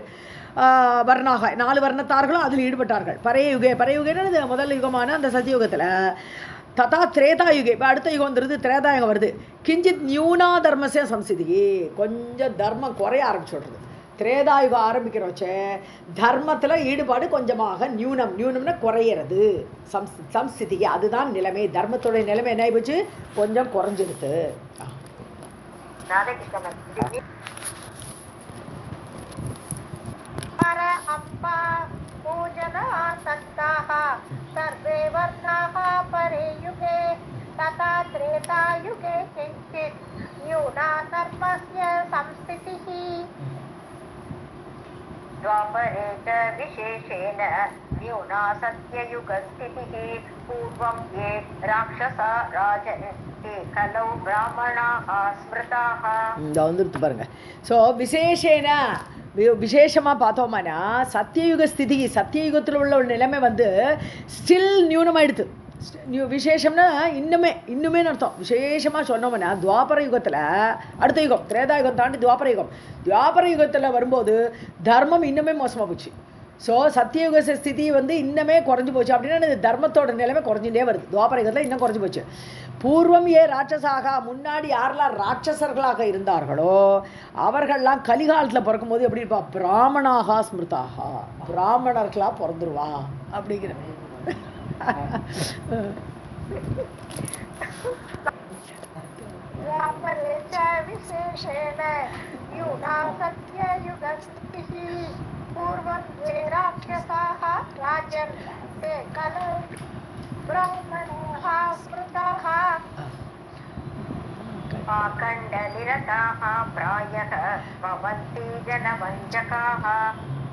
வர்ணாக 4 வர்ணத்தார்களும் அதில் ஈடுபட்டார்கள். பரையுகேன்னு முதல் யுகமான அந்த சத்தியுகத்தில் ததா திரேதாயுகே, இப்போ அடுத்த யுகம் வந்துடுது, திரேதாயுகம் வருது. கிஞ்சித் நியூனா தர்மசே சம்சிதி, கொஞ்சம் தர்மம் குறைய ஆரம்பிச்சுடுறது. திரேதாயுகம் ஆரம்பிக்கிறோச்சே தர்மத்தில் ஈடுபாடு கொஞ்சமாக நியூனம்னா குறையிறது, சம்ஸ்திதிக்கு அதுதான் நிலைமை. தர்மத்தோடைய நிலைமை என்ன ஆகிப்போச்சு, கொஞ்சம் குறைஞ்சிருது. कुमार अप्पा पूजनासक्ताः सर्वे वर्णाः परे युगे तथा त्रेतायुगे किञ्चित् न्यूना धर्मस्य संस्थितिः द्वापरे च विशेषेण न्यूना सत्ययुगस्थितिः पूर्वं ये राक्षसा राजन् ते खलौ ब्राह्मणाः स्मृताः இந்த வந்துடுத்து பாருங்க. ஸோ விசேஷேனா விசேஷமாக பார்த்தோம்னா சத்தியயுக ஸ்திதி, சத்தியயுகத்தில் உள்ள ஒரு நிலைமை வந்து ஸ்டில் நியூனமாயிடுது. விசேஷம்னா இன்னுமே அர்த்தம். விசேஷமாக சொன்னோம்னா துவாபர யுகத்தில், அடுத்த யுகம் திரேதாயுகம் தாண்டி துவாபர யுகத்தில் வரும்போது தர்மம் இன்னுமே மோசமாக போச்சு. ஸோ சத்தியயுக ஸ்திதி வந்து இன்னமே குறைஞ்சி போச்சு. அப்படின்னா இந்த தர்மத்தோட நிலைமை குறைஞ்சிட்டே வருது. துவாபர யுகத்தில் இன்னும் குறைஞ்சி போச்சு. பூர்வம் ஏ ராட்சசாக, முன்னாடி யாரெல்லாம் ராட்சசர்களாக இருந்தார்களோ அவர்கள்லாம் கலிகாலத்தில் பிறக்கும்போது எப்படி இருப்பா? பிராமணாகா ஸ்மிருதாகா, பிராமணர்களாக பிறந்துருவா அப்படிங்கிற. विशेषेण न्यूना सत्ययुगस्थितिः पूर्वं ये राक्षसाः राजन् ते खलु ब्राह्मणाः स्मृताः आखण्डनिरताः प्रायः भवन्ति जनवञ्चकाः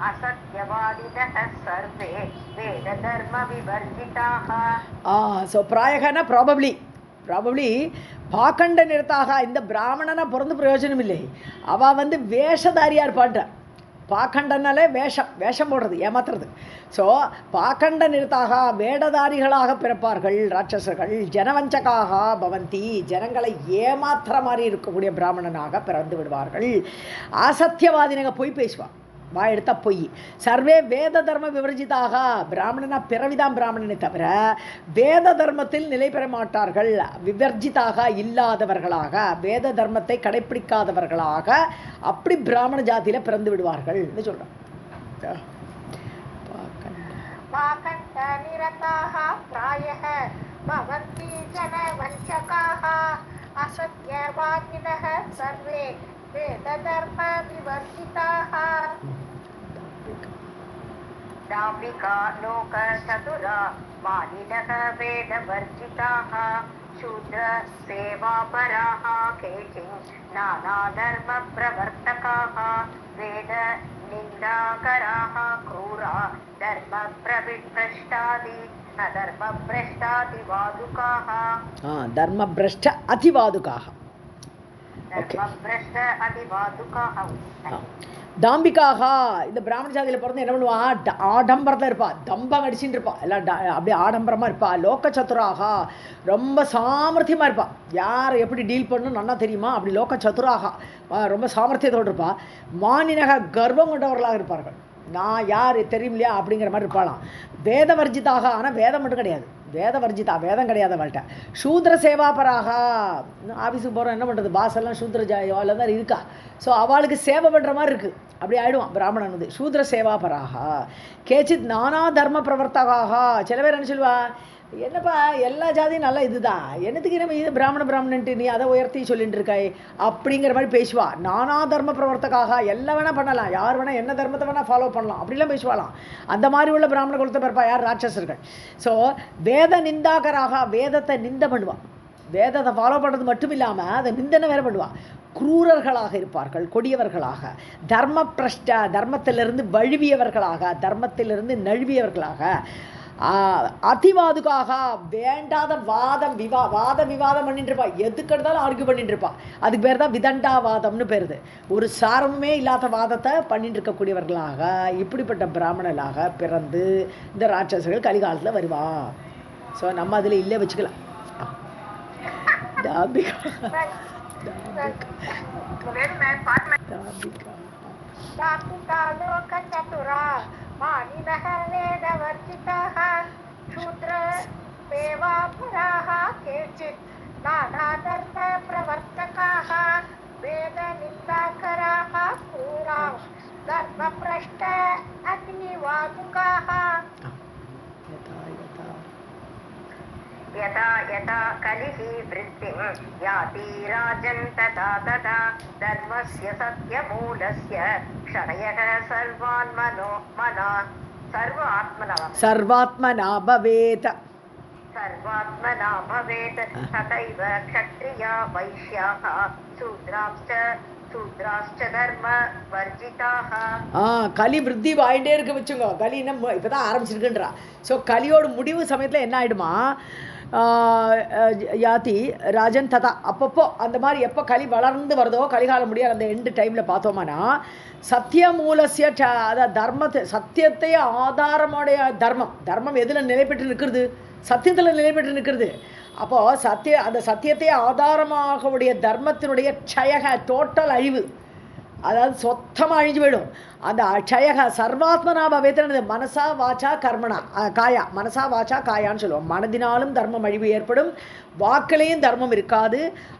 असत्यवादिनः सर्वे वेदधर्मविवर्जिताः. ஸோ பிராயகனா ப்ராபப்ளி பாக்கண்ட நிறத்தாக, இந்த பிராமணனா பிறந்து பிரயோஜனம் இல்லை. அவள் வந்து வேஷதாரியாக இருப்பான்ற. பாக்கண்டனாலே வேஷம் போடுறது, ஏமாத்துறது. ஸோ பாக்கண்ட நிறத்தாக வேடதாரிகளாக பிறப்பார்கள் ராட்சசர்கள். ஜனவஞ்சகாக பவந்தி, ஜனங்களை ஏமாத்துற மாதிரி இருக்கக்கூடிய பிராமணனாக பிறந்து விடுவார்கள். அசத்தியவாதினங்க பொய் பேசுவான், வா எடுத்தா பொய். சர்வே வேத தர்ம விவர்ஜிதாக, பிராமணனா பிறவிதான் பிராமணனை தவிர வேத தர்மத்தில் நிலை பெற மாட்டார்கள். விவர்ஜிதாக, இல்லாதவர்களாக, வேத தர்மத்தை கடைப்பிடிக்காதவர்களாக அப்படி பிராமண ஜாதியில் பிறந்து விடுவார்கள் சொல்கிறோம். दाम्भिका लोकचतुरा मानिनः वेदवर्जिताः शूद्र सेवापराः केचित् नानाधर्मप्रवर्तकाः वेद निन्दाकराः क्रूरा धर्मभ्रष्टादि अधर्मभ्रष्टादिवादुकाः धर्मभ्रष्ट अतिवादुकाः தாம்பிக்காக. இந்த பிராமண ஜாதியில் பிறந்து என்ன பண்ணுவா? ஆடம்பரத்தில் இருப்பா, தம்பம் அடிச்சுட்டு இருப்பா, எல்லாம் அப்படியே ஆடம்பரமாக இருப்பா. லோக்க சத்துராக, ரொம்ப சாமர்த்தியமாக இருப்பா. யார் எப்படி டீல் பண்ணணும் நல்லா தெரியுமா, அப்படி லோக்க சத்துராக ரொம்ப சாமர்த்தியத்தோடு இருப்பா. மானினக கர்வம் கொண்டவர்களாக இருப்பார்கள். நான் யார் தெரியும் இல்லையா அப்படிங்கிற மாதிரி இருப்பாளாம். வேதவர்ஜிதாக, ஆனால் வேதம் மட்டும் கிடையாது, வேதவர்ஜிதா, வேதம் கிடையாது அவள்கிட்ட. சூத்ர சேவாபராக, ஆஃபீஸுக்கு போகிறோம் என்ன பண்ணுறது, பாசெல்லாம் சூத்ர ஜாயில் தான் இருக்கா. ஸோ அவளுக்கு சேவை பண்ணுற மாதிரி இருக்குது, அப்படி ஆகிடுவான் பிராமணன் வந்து. சூத்ர சேவாபராக கேச்சித் நானா தர்ம பிரவர்த்தகாக. சில பேர் என்ன சொல்லுவா, என்னப்பா எல்லா ஜாதியும் நல்லா இதுதான், என்னத்துக்கு நம்ம இது பிராமணன்ட்டு நீ அதை உயர்த்தி சொல்லிட்டு இருக்காய் அப்படிங்கிற மாதிரி பேசுவா. நானா தர்ம பிரவர்த்தகாக, எல்லாம் வேணால் பண்ணலாம், யார் வேணால் என்ன தர்மத்தை வேணால் ஃபாலோ பண்ணலாம், அப்படிலாம் பேசுவாளாம். அந்த மாதிரி உள்ள பிராமண குலத்தை பிறப்பா யார்? ராட்சசர்கள். ஸோ வேத நிந்தாகராக, வேதத்தை நிந்த பண்ணுவாள். வேதத்தை ஃபாலோ பண்ணுறது மட்டும் இல்லாமல் அதை நிந்தனை வேறு பண்ணுவாள். குரூரர்களாக இருப்பார்கள், கொடியவர்களாக. தர்ம பிரஷ்ட, தர்மத்திலிருந்து வழுவியவர்களாக, தர்மத்திலிருந்து நழுவியவர்களாக. அதிவாதுக்காக, வேண்டாத வாத விவாதம் பண்ணிட்டு இருப்பா, எதுக்கு எடுத்தாலும் ஆர்கியூ பண்ணிட்டு இருப்பா. அதுக்கு பேர் தான் விதண்டாவாதம்னு பேருது. ஒரு சாரமுமே இல்லாத வாதத்தை பண்ணிட்டு இருக்கக்கூடியவர்களாக இப்படிப்பட்ட பிராமணர்களாக பிறந்து இந்த ராட்சசர்கள் கலிகாலத்தில் வருவா. ஸோ நம்ம அதில் இல்லை வச்சுக்கலாம். मानिनः वेदवर्जिताः शूद्र सेवापराः केचित् नानाधर्मप्रवर्तकाः वेदनिन्दाकराः क्रूरा धर्मभ्रष्ट अतिवादुकाः यथा यथा कलिः वृत्तिं याति राजन् तथा तथा धर्मस्य सत्यमूलस्य क्षयः सर्वात्मना भवेत् तथैव क्षत्रिया वैश्याः शूद्राश्च धर्म वर्जिताः. கலி விருத்தி வாயிட்டே இருக்க வச்சுங்க. கலி இன்னும் இப்பதான் ஆரம்பிச்சிருக்குன்றா. ஸோ கலியோட முடிவு சமயத்தில் என்ன ஆயிடுமா, யாதி ராஜன் ததா அப்பப்போ அந்த மாதிரி எப்போ கலி வளர்ந்து வருதோ, கலிகாலம் முடியாது அந்த எண்டு டைமில் பார்த்தோம்னா, சத்தியமூலசிய அதாவது தர்மத்தை, சத்தியத்தை ஆதாரமுடைய தர்மம் எதில் நிலை பெற்று நிற்கிறது? சத்தியத்தில் நிலை பெற்று நிற்கிறது. அப்போது அந்த சத்தியத்தை ஆதாரமாக உடைய தர்மத்தினுடைய க்ஷயக, டோட்டல் அழிவு, அதாவது சொத்தமாக அழிஞ்சு போயிடும். அந்த க்ஷயக சர்வாத்மனா பவேத்னது மனசா வாச்சா கர்மனா காயா, மனசா வாச்சா காயான்னு சொல்லுவோம். மனதினாலும் தர்மம் அழிவு ஏற்படும், வாக்கிலையும் தர்மம் இருக்காது,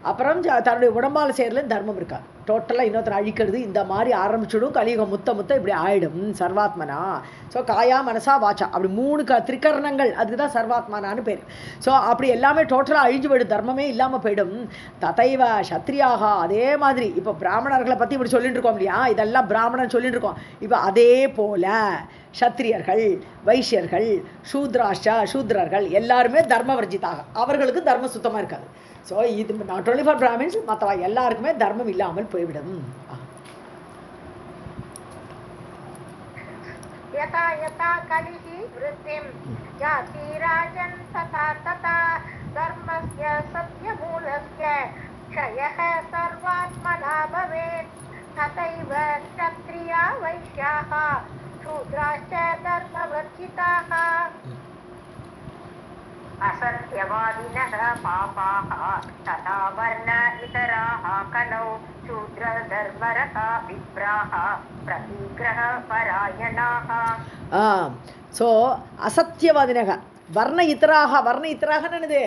அப்புறம் தன்னுடைய உடம்பால் செய்கிறதுலையும் தர்மம் இருக்காது. டோட்டலாக இன்னொருத்தர் அழிக்கிறது இந்த மாதிரி ஆரம்பிச்சுடும். கலியுகம் முத்த இப்படி ஆயிடும் சர்வாத்மனா. ஸோ காயா மனசா வாச்சா அப்படி 3 திரிகரணங்கள், அதுக்கு தான் சர்வாத்மனான்னு பேர். ஸோ அப்படி எல்லாமே டோட்டலாக அழிஞ்சு போயிடும், தர்மமே இல்லாமல் போயிடும். ததைவ சத்ரியாக, அதே மாதிரி இப்போ பிராமணர்களை பற்றி இப்படி சொல்லிட்டு இருக்கோம் இல்லையா, இதெல்லாம் பிராமணன் சொல்லிட்டு இருக்கோம். இப்போ அதே போல சத்திரியர்கள், வைஷ்யர்கள், சூத்ரர்கள் எல்லாருமே தர்மவர்ஜிதாக, அவர்களுக்கு தர்ம சுத்தமாக இருக்காது. ஸோ இது நாட் ஓன்லி ஃபார் பிராமின்ஸ், மற்றவா எல்லாருக்குமே தர்மம் இல்லாமல் போய்விடும். यथा यथा कलिः वृत्तिं याति राजन् तथा तथा धर्मस्य सत्यमूलस्य क्षयः सर्वात्मना भवेत् तथैव क्षत्रिया वैश्याः शूद्राश्च धर्मवर्जिताः. असत्यवादिनः पापाः तथा वर्ण इतराः कलौ शूद्रधर्मरता विप्राः प्रतिग्रहपरायणाः. ஸோ அசத்தியவாதினக வர்ண இத்தராக என்னது,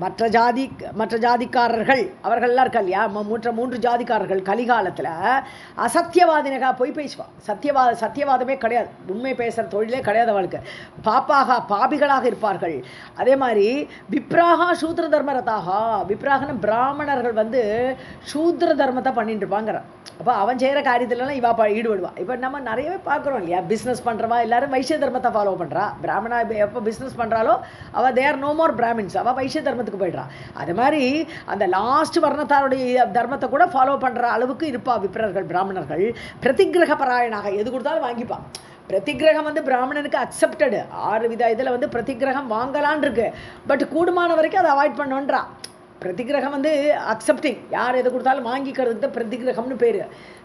மற்ற ஜாதிக்காரர்கள் அவர்கள்லாம் இருக்கா இல்லையா, 3 ஜாதிக்காரர்கள் கலிகாலத்தில் அசத்தியவாதினகா பொய் பேசுவா. சத்தியவாதமே கிடையாது, உண்மை பேசுகிற தொழிலே கிடையாது அவளுக்கு. பாபிகளாக இருப்பார்கள். அதே மாதிரி விப்ராகா சூத்ர தர்மரதாக, விப்ராகன பிராமணர்கள் சூத்ர தர்மத்தை பண்ணிட்டு இருப்பாங்கிற. அப்போ அவன் செய்கிற காரியத்துலலாம் இவா ஈடுபடுவா. இப்போ நம்ம நிறையவே பார்க்குறோம் இல்லையா, பிஸ்னஸ் பண்ணுறவா எல்லாரும் வைஷ்ய தர்மத்தை ஃபாலோ பண்ணுறா. பிராமணா எப்போ பிஸ்னஸ் பண்ணுறாலோ அவள் தேர் நோ மோர் பிராமின்ஸ், அவள் வைஷ்ய தர்மத்துக்கு போய்ட்றா. அது மாதிரி அந்த லாஸ்ட் வர்ணத்தாருடைய தர்மத்தை கூட ஃபாலோ பண்ணுற அளவுக்கு இருப்பா விப்ரர்கள், பிராமணர்கள். பிரதிகிரக பராயணாக, எது கொடுத்தாலும் வாங்கிப்பான். பிரதிகிரகம் பிராமணனுக்கு அக்செப்டடு. 6 வித இதில் பிரதிகிரகம் வாங்கலான் இருக்கு. பட் கூடுமான வரைக்கும் அதை அவாய்ட் பண்ணுன்றா. பிரதிகிரகம் அக்செப்டிங், யார் எது கொடுத்தாலும் வாங்கிக்கிறதுக்கு தான் பிரதிகிரகம்னு பேர்.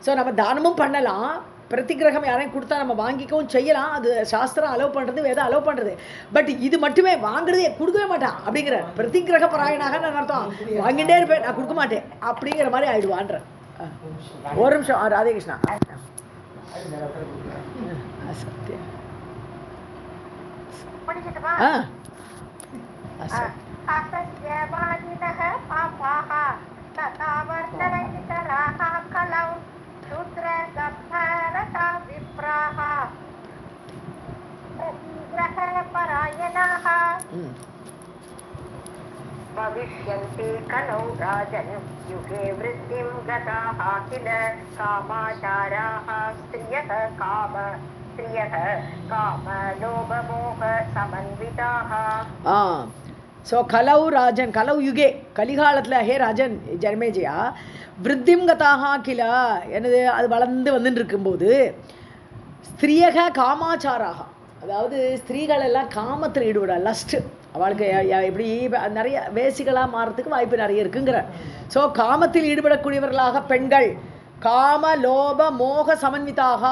ஸோ நம்ம தானமும் பண்ணலாம், பிரதிகிரகம் யாரையும் கொடுத்தா நம்ம வாங்கிக்கவும் செய்யலாம். அது சாஸ்திரம் அலோவ் பண்ணுறது, வேதம் அலோவ் பண்ணுறது. பட் இது மட்டுமே வாங்குறதே கொடுக்கவே மாட்டான் அப்படிங்கிற பிரதிகிரக பராயணாக நான் அர்த்தம். வாங்கிட்டே இருப்பேன், நான் கொடுக்க மாட்டேன் அப்படிங்கிற மாதிரி ஆயிடுவான்ற. ஒரு நிமிஷம், ராதே கிருஷ்ணா. असत्यवादिनः पापाः तथा वर्णरहितराः कलौ शूद्रधर्मरता विप्राः प्रतिग्रहपरायणाः भविष्यन्ति कलौ राजन् युगे वृद्धिं गताः किल कामाचाराः स्त्रियः कामलोभमोह समन्विताः. ஸோ கலவு ராஜன், கலவு யுகே கலிகாலத்தில், ஹே ராஜன் ஜனமேஜயா, விருத்திம் கதாக கில என்னது, அது வளர்ந்து வந்துட்டு இருக்கும்போது ஸ்திரியக காமாச்சாராக, அதாவது ஸ்திரீகள் எல்லாம் காமத்தில் ஈடுபட, லஸ்ட்டு அவளுக்கு எப்படி நிறைய வேசிகளாக மாறத்துக்கு வாய்ப்பு நிறைய இருக்குங்கிற. ஸோ காமத்தில் ஈடுபடக்கூடியவர்களாக பெண்கள், காம லோப மோக சமன்விதாக,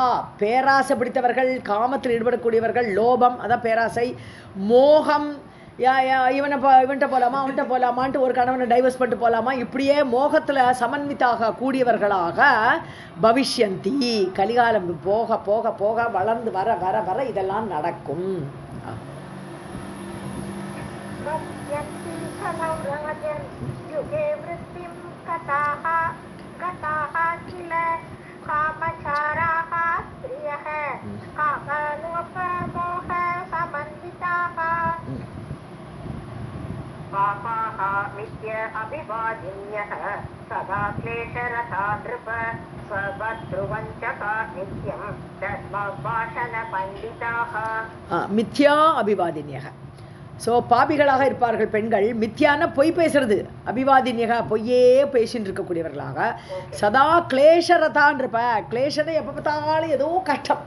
பேராசை பிடித்தவர்கள், காமத்தில் ஈடுபடக்கூடியவர்கள், லோபம் அதான் பேராசை, மோகம் இவன்கிட்ட போகலாமா அவன்கிட்ட போகலாமான்ட்டு ஒரு கணவனை டைவர்ஸ் பண்ணிட்டு போகலாமா, இப்படியே மோகத்தில் சமன்விதாக கூடியவர்களாக பவிஷ்யந்தி, கலிகாலம் போக போக போக வளர்ந்து வர வர வர இதெல்லாம் நடக்கும். मिथ्य अभिवादिन्यः सदा क्लेशरता नृप स्वभद्रुवञ्चका नित्यं धर्मभाषणपण्डिताः மித்யா அபிவாதினியக. ஸோ பாபிகளாக இருப்பார்கள் பெண்கள். மித்யான பொய் பேசுறது, அபிவாதினியக பொய்யே பேசின்னு இருக்கக்கூடியவர்களாக. சதா கிளேஷரதான் இருப்ப. கிளேஷனை எப்போ பார்த்தாலும் ஏதோ கஷ்டம்,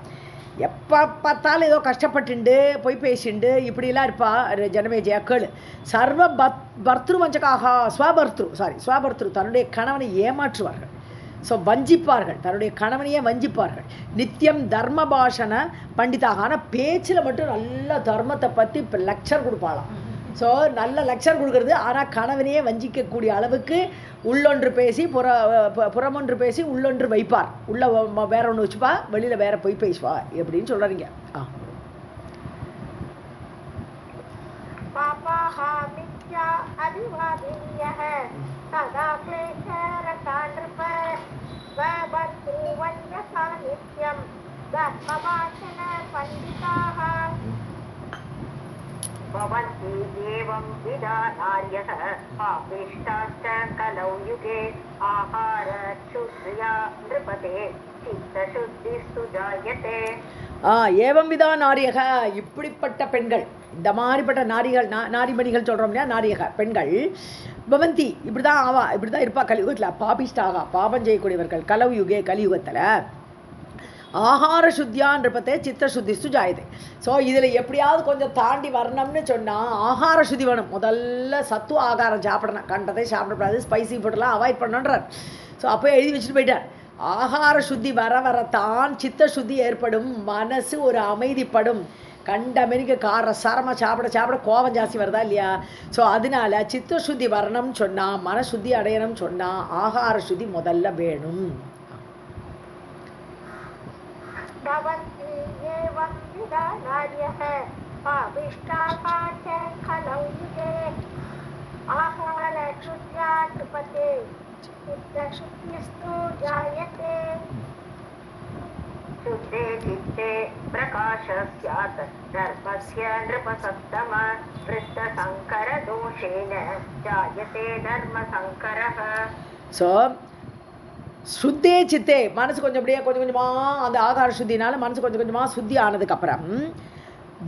எப்போ பார்த்தாலும் ஏதோ கஷ்டப்பட்டுண்டு பொய் பேசிண்டு இப்படிலாம் இருப்பா ஜனமேஜயா கேளு. சர்வ பர்த்ருவஞ்சகாக ஸ்வபர்த்ரு தன்னுடைய கணவனை ஏமாற்றுவார்கள். ஸோ வஞ்சிப்பார்கள், தன்னுடைய கணவனையே வஞ்சிப்பார்கள். நித்தியம் தர்ம பாஷண பண்டிதாக. ஆனால் பேச்சில் மட்டும் நல்ல தர்மத்தை பற்றி இப்போ லெக்சர் கொடுப்பாளாம். ஸோ நல்ல லெக்சர் கொடுக்கறது, ஆனால் கணவனையே வஞ்சிக்கக்கூடிய அளவுக்கு உள்ளொன்று பேசி புறமொன்று பேசி உள்ளொன்று வைப்பார். உள்ள வேற ஒன்று வச்சுப்பா, வெளியில் வேற போய் பேசுவா எப்படின்னு சொல்கிறீங்க. भवन्ति एवं विदा नार्यः पापिष्टाश्च कलौ युगे आहारशुद्ध्या नृपते चित्तशुद्धिस्तु जायते. ஏவம் விதா நாரியக. இப்படிப்பட்ட பெண்கள், இந்த மாதிரிப்பட்ட நாரிமணிகள் சொல்கிறோம் இல்லையா, நாரியக பெண்கள். பவந்தி இப்படி தான் ஆவா, இப்படி தான் இருப்பா கலியுகத்தில். பாபிஷ்டாகா பாபம் செய்யக்கூடியவர்கள். கலவு யுகே கலியுகத்தில். ஆகார சுத்தியான்றப்பத்தே சித்த சுத்திஸ்து ஜாயதே. ஸோ இதில் எப்படியாவது கொஞ்சம் தாண்டி வரணும்னு சொன்னால் ஆகார சுத்தி வேணும். முதல்ல சத்துவ ஆகாரம் சாப்பிடணும், கண்டதை சாப்பிடக்கூடாது, ஸ்பைசி ஃபுட்டெல்லாம் அவாய்ட் பண்ணணுன்றார். ஸோ அப்போ எழுதி வச்சுட்டு போயிட்டார். ஆகார சுத்தி வரத்தான் சித்த சுத்தி ஏற்படும், மனசு ஒரு அமைதிப்படும். கண்ட மெனிக்கு சாரமாக சாப்பிட கோபம் ஜாஸ்தி வருதா இல்லையா? ஸோ அதனால சித்த சுத்தி வரணும்னு சொன்னால், மனசுத்தி அடையணும்னு சொன்னால் ஆகார சுத்தி முதல்ல வேணும். भवन्ति एवं विदा नार्यः पापिष्टाः च खलौ युगे आहारशुद्ध्या नृपते चित्तशुद्धिस्तु जायते. शुद्धे चित्ते प्रकाशः स्यात् धर्मस्य नृपसत्तम वृत्तसङ्करदोषेण जायते धर्मसङ्करः. ஸோ சுத்தே சித்தே, மனசு கொஞ்சம் அப்படியே கொஞ்சம் கொஞ்சமாக அந்த ஆகார சுத்தினால மனசு கொஞ்சம் கொஞ்சமாக சுத்தி ஆனதுக்கப்புறம்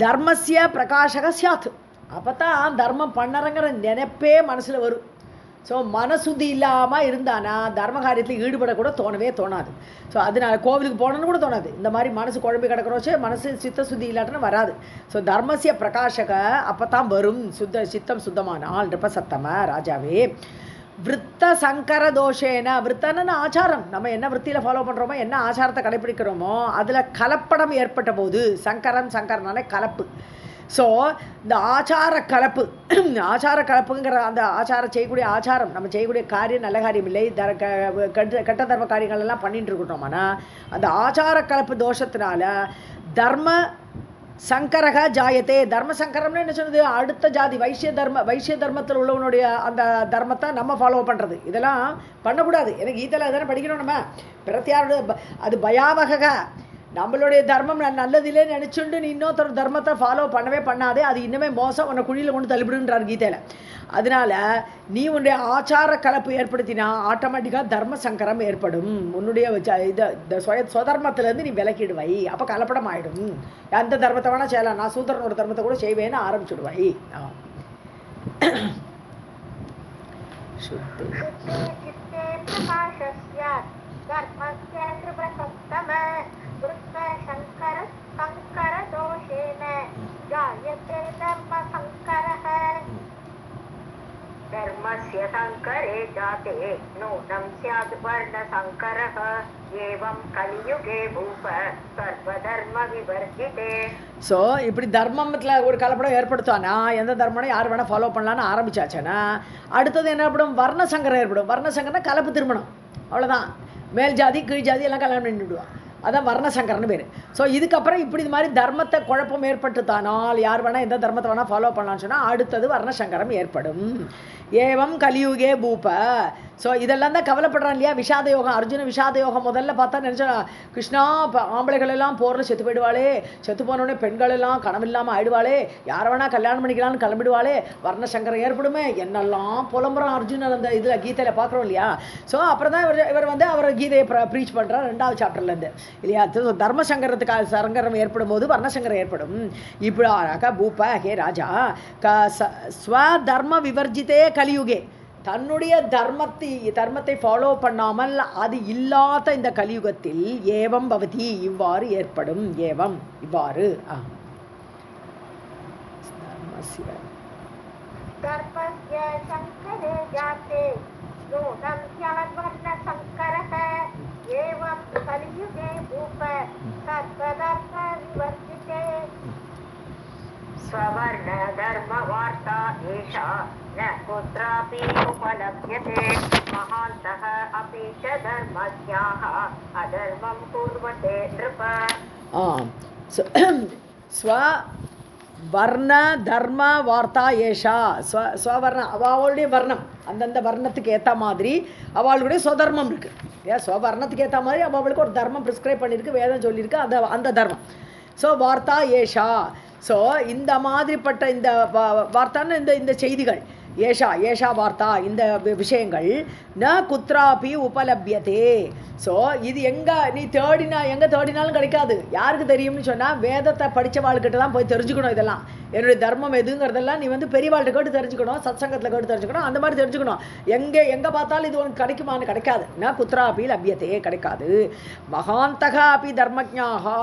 தர்மஸ்ய பிரகாஷக சியாத். அப்போ தான் தர்மம் பண்ணறங்கிற நினைப்பே மனசில் வரும். ஸோ மனசுத்தி இல்லாமல் இருந்தானா தர்ம காரியத்தில் ஈடுபடக்கூட தோணாது. ஸோ அதனால கோவிலுக்கு போகணுன்னு கூட தோணாது. இந்த மாதிரி மனசு குழம்பி கிடக்கிறோச்சே, மனசு சித்த சுத்தி இல்லாட்டுன்னு வராது. ஸோ தர்மஸ்ய பிரகாஷக அப்போ தான் வரும். சித்தம் சுத்தமானால் நிருபசத்தம ராஜாவே. விருத்த சங்கர தோஷேன. விருத்தன்னு ஆச்சாரம், நம்ம என்ன விற்த்தியில் ஃபாலோ பண்ணுறோமோ, என்ன ஆச்சாரத்தை கடைப்பிடிக்கிறோமோ அதில் கலப்படம் ஏற்பட்ட போது, சங்கரனாலே கலப்பு. ஸோ இந்த ஆச்சார கலப்புங்கிற அந்த செய்யக்கூடிய ஆச்சாரம், நம்ம செய்யக்கூடிய காரியம் நல்ல காரியம் இல்லை, கெட்ட தர்ம காரியங்கள் எல்லாம் பண்ணிட்டு இருக்கோம்னா அந்த ஆச்சார கலப்பு தோஷத்தினால தர்ம சங்கரக ஜாயத்தே. தர்ம சங்கரம்னு என்ன சொன்னது? அடுத்த ஜாதி வைசிய தர்மத்தில் உள்ளவனுடைய அந்த தர்மத்தை நம்ம ஃபாலோ பண்ணுறது. இதெல்லாம் பண்ணக்கூடாது. எனக்கு கீதையில் அதெல்லாம் படிக்கணும். நம்ம பிரத்தியாரோட அது பயாவக. நம்மளுடைய தர்மம் நல்லதில்லே நினச்சுண்டு நீ இன்னொருத்தர் தர்மத்தை ஃபாலோ பண்ணவே பண்ணாதே, அது இன்னுமே மோசம், உன்னை குழியில் கொண்டு தள்ளிவிடுன்றார் கீதையில். அதனால் நீ உன்னுடைய ஆச்சார கலப்பு ஏற்படுத்தினா ஆட்டோமேட்டிக்காக தர்ம சங்கரம் ஏற்படும். உன்னுடைய சுதர்மத்திலேருந்து நீ விலக்கிடுவை. அப்போ கலப்படம் ஆகிடும். எந்த தர்மத்தை வேணால் செய்யலாம், நான் சூத்திரனோட தர்மத்தை கூட செய்வேன்னு ஆரம்பிச்சுடுவை. धर्मस्य संकरे जाते नूनं स्यात् वर्णसंकरः एवं कलियुगे भूप सर्वधर्म विवर्जिते. ஸோ இப்படி தர்மத்தில் ஒரு கலப்படம் ஏற்படுத்தானா எந்த தர்மனை யார் வேணால் ஃபாலோ பண்ணலான்னு ஆரம்பிச்சாச்சுன்னா அடுத்தது என்ன ஏற்படும்? வர்ணசங்கரம் ஏற்படும். வர்ணசங்கரம்னா கலப்பு திருமணம், அவ்வளோதான். மேல் ஜாதி கீழ் ஜாதி எல்லாம் கல்யாணம் பண்ணிவிடுவான். அதான் வர்ணசங்கரன்னு பேர். ஸோ இதுக்கப்புறம் இப்படி இது மாதிரி தர்மத்தை குழப்பம் ஏற்பட்டுத்தானால் யார் வேணால் எந்த தர்மத்தை வேணால் ஃபாலோ பண்ணலான்னு சொன்னால் அடுத்தது வர்ணசங்கரம் ஏற்படும். ஏவம் கலியுகே பூப. ஸோ இதெல்லாம் தான் கவலைப்படுறான் இல்லையா விஷாத யோகம். அர்ஜுன விஷாத யோகம் முதல்ல பார்த்தா நினச்சா கிருஷ்ணா ஆம்பளைகள் எல்லாம் போரில் செத்து போயிடுவாளே, செத்து போனோடனே பெண்கள் எல்லாம் கனவில்லாமல் ஆயிடுவாளே, யாரை வேணா கல்யாணம் பண்ணிக்கலாம்னு கிளம்பிடுவாளே, வர்ணசங்கரம் ஏற்படுமே என்னெல்லாம் புலம்புறான் அர்ஜுனன் அந்த இதில் கீதையில் பார்க்குறோம் இல்லையா. ஸோ அப்புறம் தான் இவர் வந்து அவர் கீதையை ப்ரீச் பண்ணுறார் 2வது சாப்டர்லேருந்து இல்லையா. தர்மசங்கரத்துக்கு சங்கரம் ஏற்படும் போது வர்ணசங்கரம் ஏற்படும். இப்படி பூப ஹே ராஜா ஸ்வதர்ம விவர்ஜிதே கலியுகே. தன்னுடைய தர்மத்தை ஃபாலோ பண்ணாமல் அது இல்லாத இந்த கலியுகத்தில் ஏவம் பவதி இவ்வாறு ஏற்படும். ஏவம் இவ்வாறு स्वर्ण धर्म वार्ता एषा न कुत्रापि उपलभ्यते महान्तः अपि च धर्मज्ञाः अधर्मं कुर्वते नृप. ஸ்வ வர்ண தர்ம வார்த்தா ஏஷா. ஸ்வவர்ணம் அவளுடைய வர்ணம், அந்தந்த வர்ணத்துக்கு ஏற்ற மாதிரி அவளுடைய ஸ்வதர்மம் இருக்குது. ஏன் ஸ்வவர்ணத்துக்கு ஏற்ற மாதிரி அவளுக்கு ஒரு தர்மம் ப்ரிஸ்கிரைப் பண்ணியிருக்கு, வேதம் சொல்லியிருக்கு, அந்த தர்மம். ஸோ வார்த்தா ஏஷா. ஸோ இந்த மாதிரிப்பட்ட இந்த வார்த்தான்னு இந்த செய்திகள் ஏஷா வார்த்தா இந்த விஷயங்கள் ந குத்ராபி உபலபியதே. ஸோ இது எங்கே தேடினாலும் கிடைக்காது. யாருக்கு தெரியும்னு சொன்னால் வேதத்தை படித்தவாள்கிட்ட தான் போய் தெரிஞ்சுக்கணும். இதெல்லாம் என்னுடைய தர்மம் எதுங்கிறதெல்லாம் நீ வந்து பெரியவாள்கிட்ட கேட்டு தெரிஞ்சுக்கணும், சத்சங்கத்தில் கேட்டு தெரிஞ்சுக்கணும், அந்த மாதிரி தெரிஞ்சுக்கணும். எங்கே பார்த்தாலும் இது உனக்கு கிடைக்குமான்னு கிடைக்காது. ந குத்ராபி லபியதே கிடைக்காது. மகாந்தகா அப்பி தர்மஜாகா.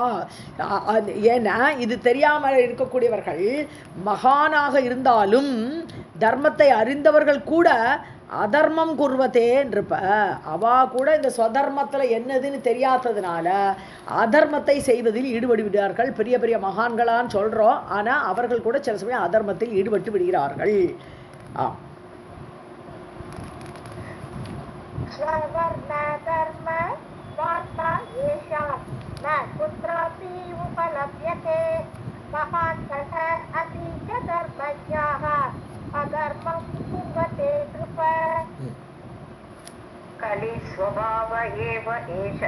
ஏன்னா இது தெரியாமல் இருக்கக்கூடியவர்கள் மகானாக இருந்தாலும் தர்மத்தை அறிந்தவர்கள் கூட அதர்மம் குர்வத்தே இருப்ப. அவா கூட இந்த ஸ்வதர்மத்தில் என்னதுன்னு தெரியாததுனால அதர்மத்தை செய்வதில் ஈடுபட்டு விடுவார்கள். பெரிய பெரிய மகான்களான்னு சொல்கிறோம், ஆனால் அவர்கள் கூட சில சமயம் அதர்மத்தில் ஈடுபட்டு விடுகிறார்கள். कलि स्वभाव एव एष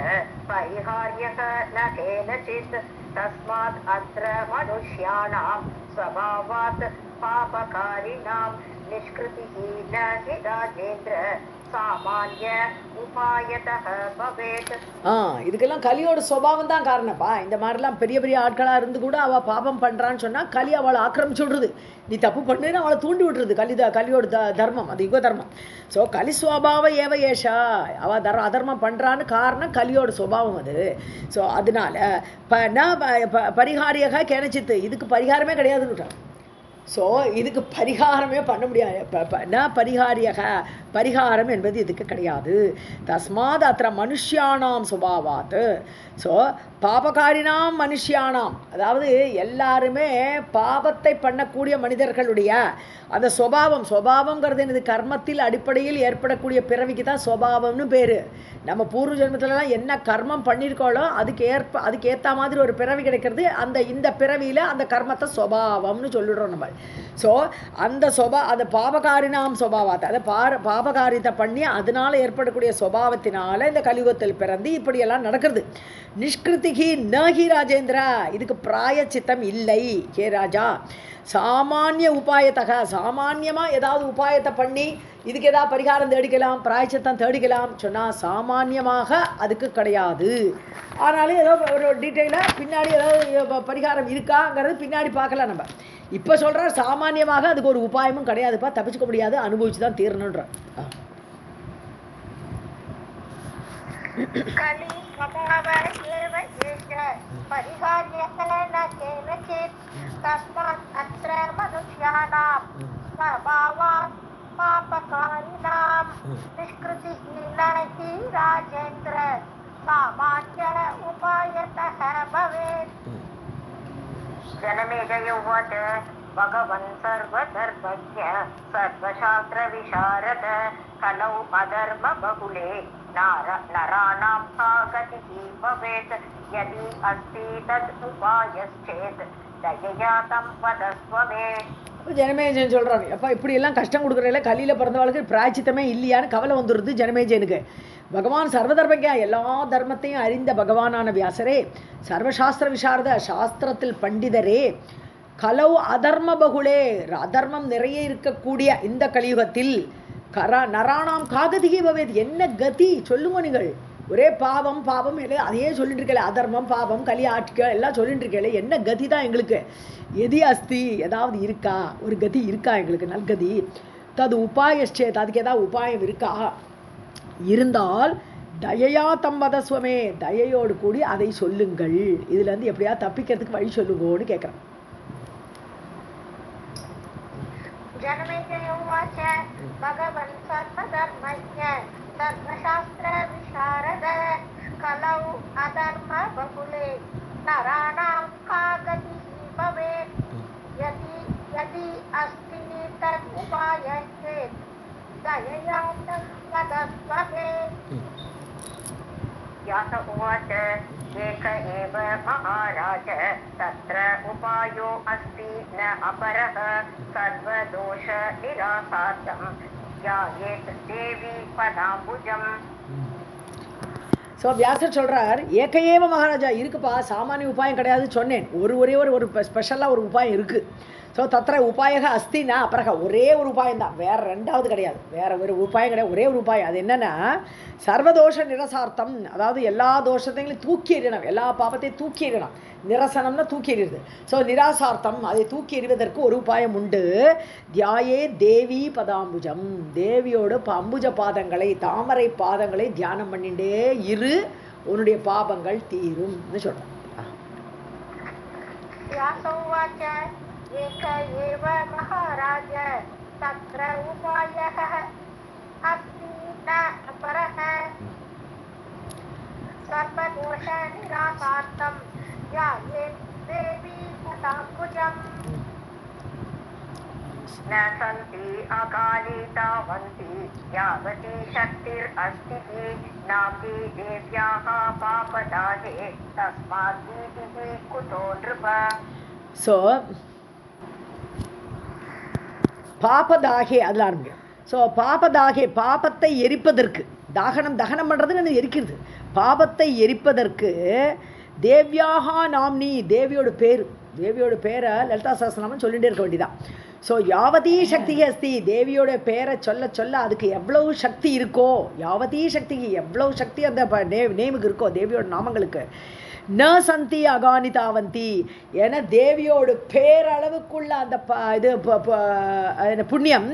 परिहार्यः न केनचित् तस्मात् अत्र मनुष्याणां स्वभावात् पापकारिणां निष्कृतिः न हि राजेन्द्र सामान्य उपायतः भवेत्. இதுக்கெல்லாம் கலியோட சுபாவம் தான் காரணப்பா. இந்த மாதிரிலாம் பெரிய பெரிய ஆட்களாக இருந்து கூட அவள் பாபம் பண்ணுறான்னு சொன்னால் கலி அவளை ஆக்கிரமிச்சு விடுறது. நீ தப்பு பண்ணுன்னு அவளை தூண்டி விட்டுறது. கலியோட தர்மம், அது யுக தர்மம். ஸோ கலி சுவாவ ஏவ ஏஷா. அவள் அதர்மம் பண்ணுறான்னு காரணம் கலியோட சுபாவம் அது. ஸோ அதனால பரிகாரியாக கேனச்சித்து இதுக்கு பரிகாரமே கிடையாதுன்னு. ஸோ இதுக்கு பரிகாரமே பண்ண முடியாது. ந பரிகாரியக பரிகாரம் என்பது இதுக்கு கிடையாது. தஸ்மாத் அத்திர மனுஷியானாம் சுபாவாத். ஸோ பாபகாரினாம் மனுஷியானாம், அதாவது எல்லாருமே பாபத்தை பண்ணக்கூடிய மனிதர்களுடைய அந்த சுபாவங்கிறது என்னது, கர்மத்தில் அடிப்படையில் ஏற்படக்கூடிய பிறவிக்கு தான் சுபாவம்னு பேர். நம்ம பூர்வ ஜென்மத்திலலாம் என்ன கர்மம் பண்ணியிருக்கோளோ அதுக்கு ஏற்ற மாதிரி ஒரு பிறவி கிடைக்கிறது. இந்த பிறவியில் அந்த கர்மத்தை சுபாவம்னு சொல்லிடுறோம் நம்ம. ஸோ அந்த பாபகாரினாம் சுபாவத்தை, அதை பாபகாரியத்தை பண்ணி அதனால ஏற்படக்கூடிய சுபாவத்தினால இந்த கலியுகத்தில் பிறந்து இப்படியெல்லாம் நடக்கிறது. நிஷ்கிருதிகி நகி ராஜேந்திரா, இதுக்கு பிராயச்சித்தம் இல்லை ஹே ராஜா. சாமானிய உபாயத்தக, சாமான்யமாக ஏதாவது உபாயத்தை பண்ணி இதுக்கு ஏதாவது பரிகாரம் தேடிக்கலாம், பிராயச்சித்தம் தேடிக்கலாம் சொன்னால் சாமான்யமாக அதுக்கு கிடையாது. ஆனாலும் ஏதோ ஒரு டீட்டெயிலாக பின்னாடி ஏதாவது பரிகாரம் இருக்காங்கிறது பின்னாடி பார்க்கலாம். நம்ம இப்போ சொல்கிறார் சாமான்யமாக அதுக்கு ஒரு உபாயமும் கிடையாதுப்பா, தப்பிச்சுக்க முடியாது, அனுபவிச்சு தான் தீரணுன்ற. जनमेजय उवाच भगवन् सर्वधर्मज्ञ सर्वशास्त्रविशारद कलौ अधर्म बहुले नराणां का गतिः भवेत् यदि अस्ति तद् उपायश्चेत् दयया तं वदस्व मे. ஜனமேஜன் சொல்கிறாங்க, அப்பா இப்படியெல்லாம் கஷ்டம் கொடுக்குறதில்ல, கலியில் பிறந்தவளுக்கு பிராய்ச்சித்தமே இல்லையான்னு கவலை வந்துடுது ஜனமேஜனுக்கு. பகவான் சர்வதர்மஜா, எல்லா தர்மத்தையும் அறிந்த பகவானான வியாசரே, சர்வசாஸ்திர விசாரத, சாஸ்திரத்தில் பண்டிதரே, கலவு அதர்ம பகுலே, அதர்மம் நிறைய இருக்கக்கூடிய இந்த கலியுகத்தில் நராணாம் காகதிகி பவேத், என்ன கதி சொல்லுங்க நீங்கள். ஒரே பாவம் பாவம் எல்லாம் அதையே சொல்லிட்டு இருக்கல, அதர்மம் பாவம் கலி ஆட்சிக்க எல்லாம் சொல்லிட்டு இருக்கல, என்ன கதி தான் எங்களுக்கு. எதி அஸ்தி, ஏதாவது இருக்கா, ஒரு கதி இருக்கா எங்களுக்கு, நல்கதி. தது உபாயச்சேத், அதுக்கு ஏதாவது உபாயம் இருக்கா, இருந்தால் தயையா தம்பதஸ்வமே, தயையோடு கூடி அதை சொல்லுங்கள், இதுலேருந்து எப்படியா தப்பிக்கிறதுக்கு வழி சொல்லுங்கன்னு கேட்குறேன். जनमेजयोवाच भगवन् सर्वधर्मज्ञ सर्वशास्त्रविशारद कलौ अधर्मबहुले नराणां का गतिः भवेत् यदि अस्ति तदुपायश्चेत् दयया वदस्व मे. व्यास उवाच एक एव महाराज तत्र उपायो अस्ति न अपरः सर्वदोष निरासार्थं ध्यायेत् देवी पदाम्बुजम्. ஸோ வியாசர் சொல்கிறார், ஏகையேவ மகாராஜா, இருக்குப்பா, சாமானிய உபாயம் கிடையாது சொன்னேன், ஒரே ஒரு ஸ்பெஷலாக ஒரு உபாயம் இருக்குது. ஸோ தத்திர உபாயக அஸ்தினா அப்புறக, ஒரே ஒரு உபாயம் தான், வேறு ரெண்டாவது கிடையாது, வேறு ஒரு உபாயம் கிடையாது, ஒரே ஒரு உபாயம். அது என்னென்னா சர்வதோஷ நிரசார்த்தம், அதாவது எல்லா தோஷத்தையும் தூக்கி எறியணும், எல்லா பாவத்தையும் தூக்கி எறியணும். நிரசனம்னா தூக்கி எறியுது. ஸோ நிராசார்த்தம், அதை தூக்கி எறிவதற்கு ஒரு உபாயம் உண்டு. தியாயே தேவி பதாம்புஜம், தேவியோட அம்புஜ பாதங்களை, தாமரை பாதங்களை தியானம் பண்ணிட்டே இரு, உன்னுடைய பாபங்கள் தீரும்னு சொல்கிறேன். एक एव महाराज तत्र उपायः अस्ति न अपरः सर्वदोष निरासार्थं ध्यायेत् देवी पदाम्बुजम्. न सन्ति अकाली तावन्ति यावती शक्तिरस्ति नापि देव्याः पापदाहे तस्मात् भीतिः कुतो नृप. ஸோ பாபதாகே அதில் ஆரம்பிக்கும். ஸோ பாபதாகே, பாபத்தை எரிப்பதற்கு, தகனம் பண்ணுறதுன்னு எரிக்கிறது, பாபத்தை எரிப்பதற்கு தேவ்யாகா நாம்னி, தேவியோட பேரை லலிதா சஹஸ்ரநாமம் சொல்லிகிட்டே இருக்க வேண்டியதான். ஸோ யாவதீ சக்தி அஸ்தி, தேவியோட பேரை சொல்ல அதுக்கு எவ்வளவு சக்தி இருக்கோ, யாவதீ சக்திக்கு எவ்வளவு சக்தி அந்த நேமுக்கு இருக்கோ, தேவியோட நாமங்களுக்கு. ந சந்தி அகானி தாவந்தி, ஏன்னா தேவியோட பேரளவுக்குள்ள அந்த புண்ணியம்,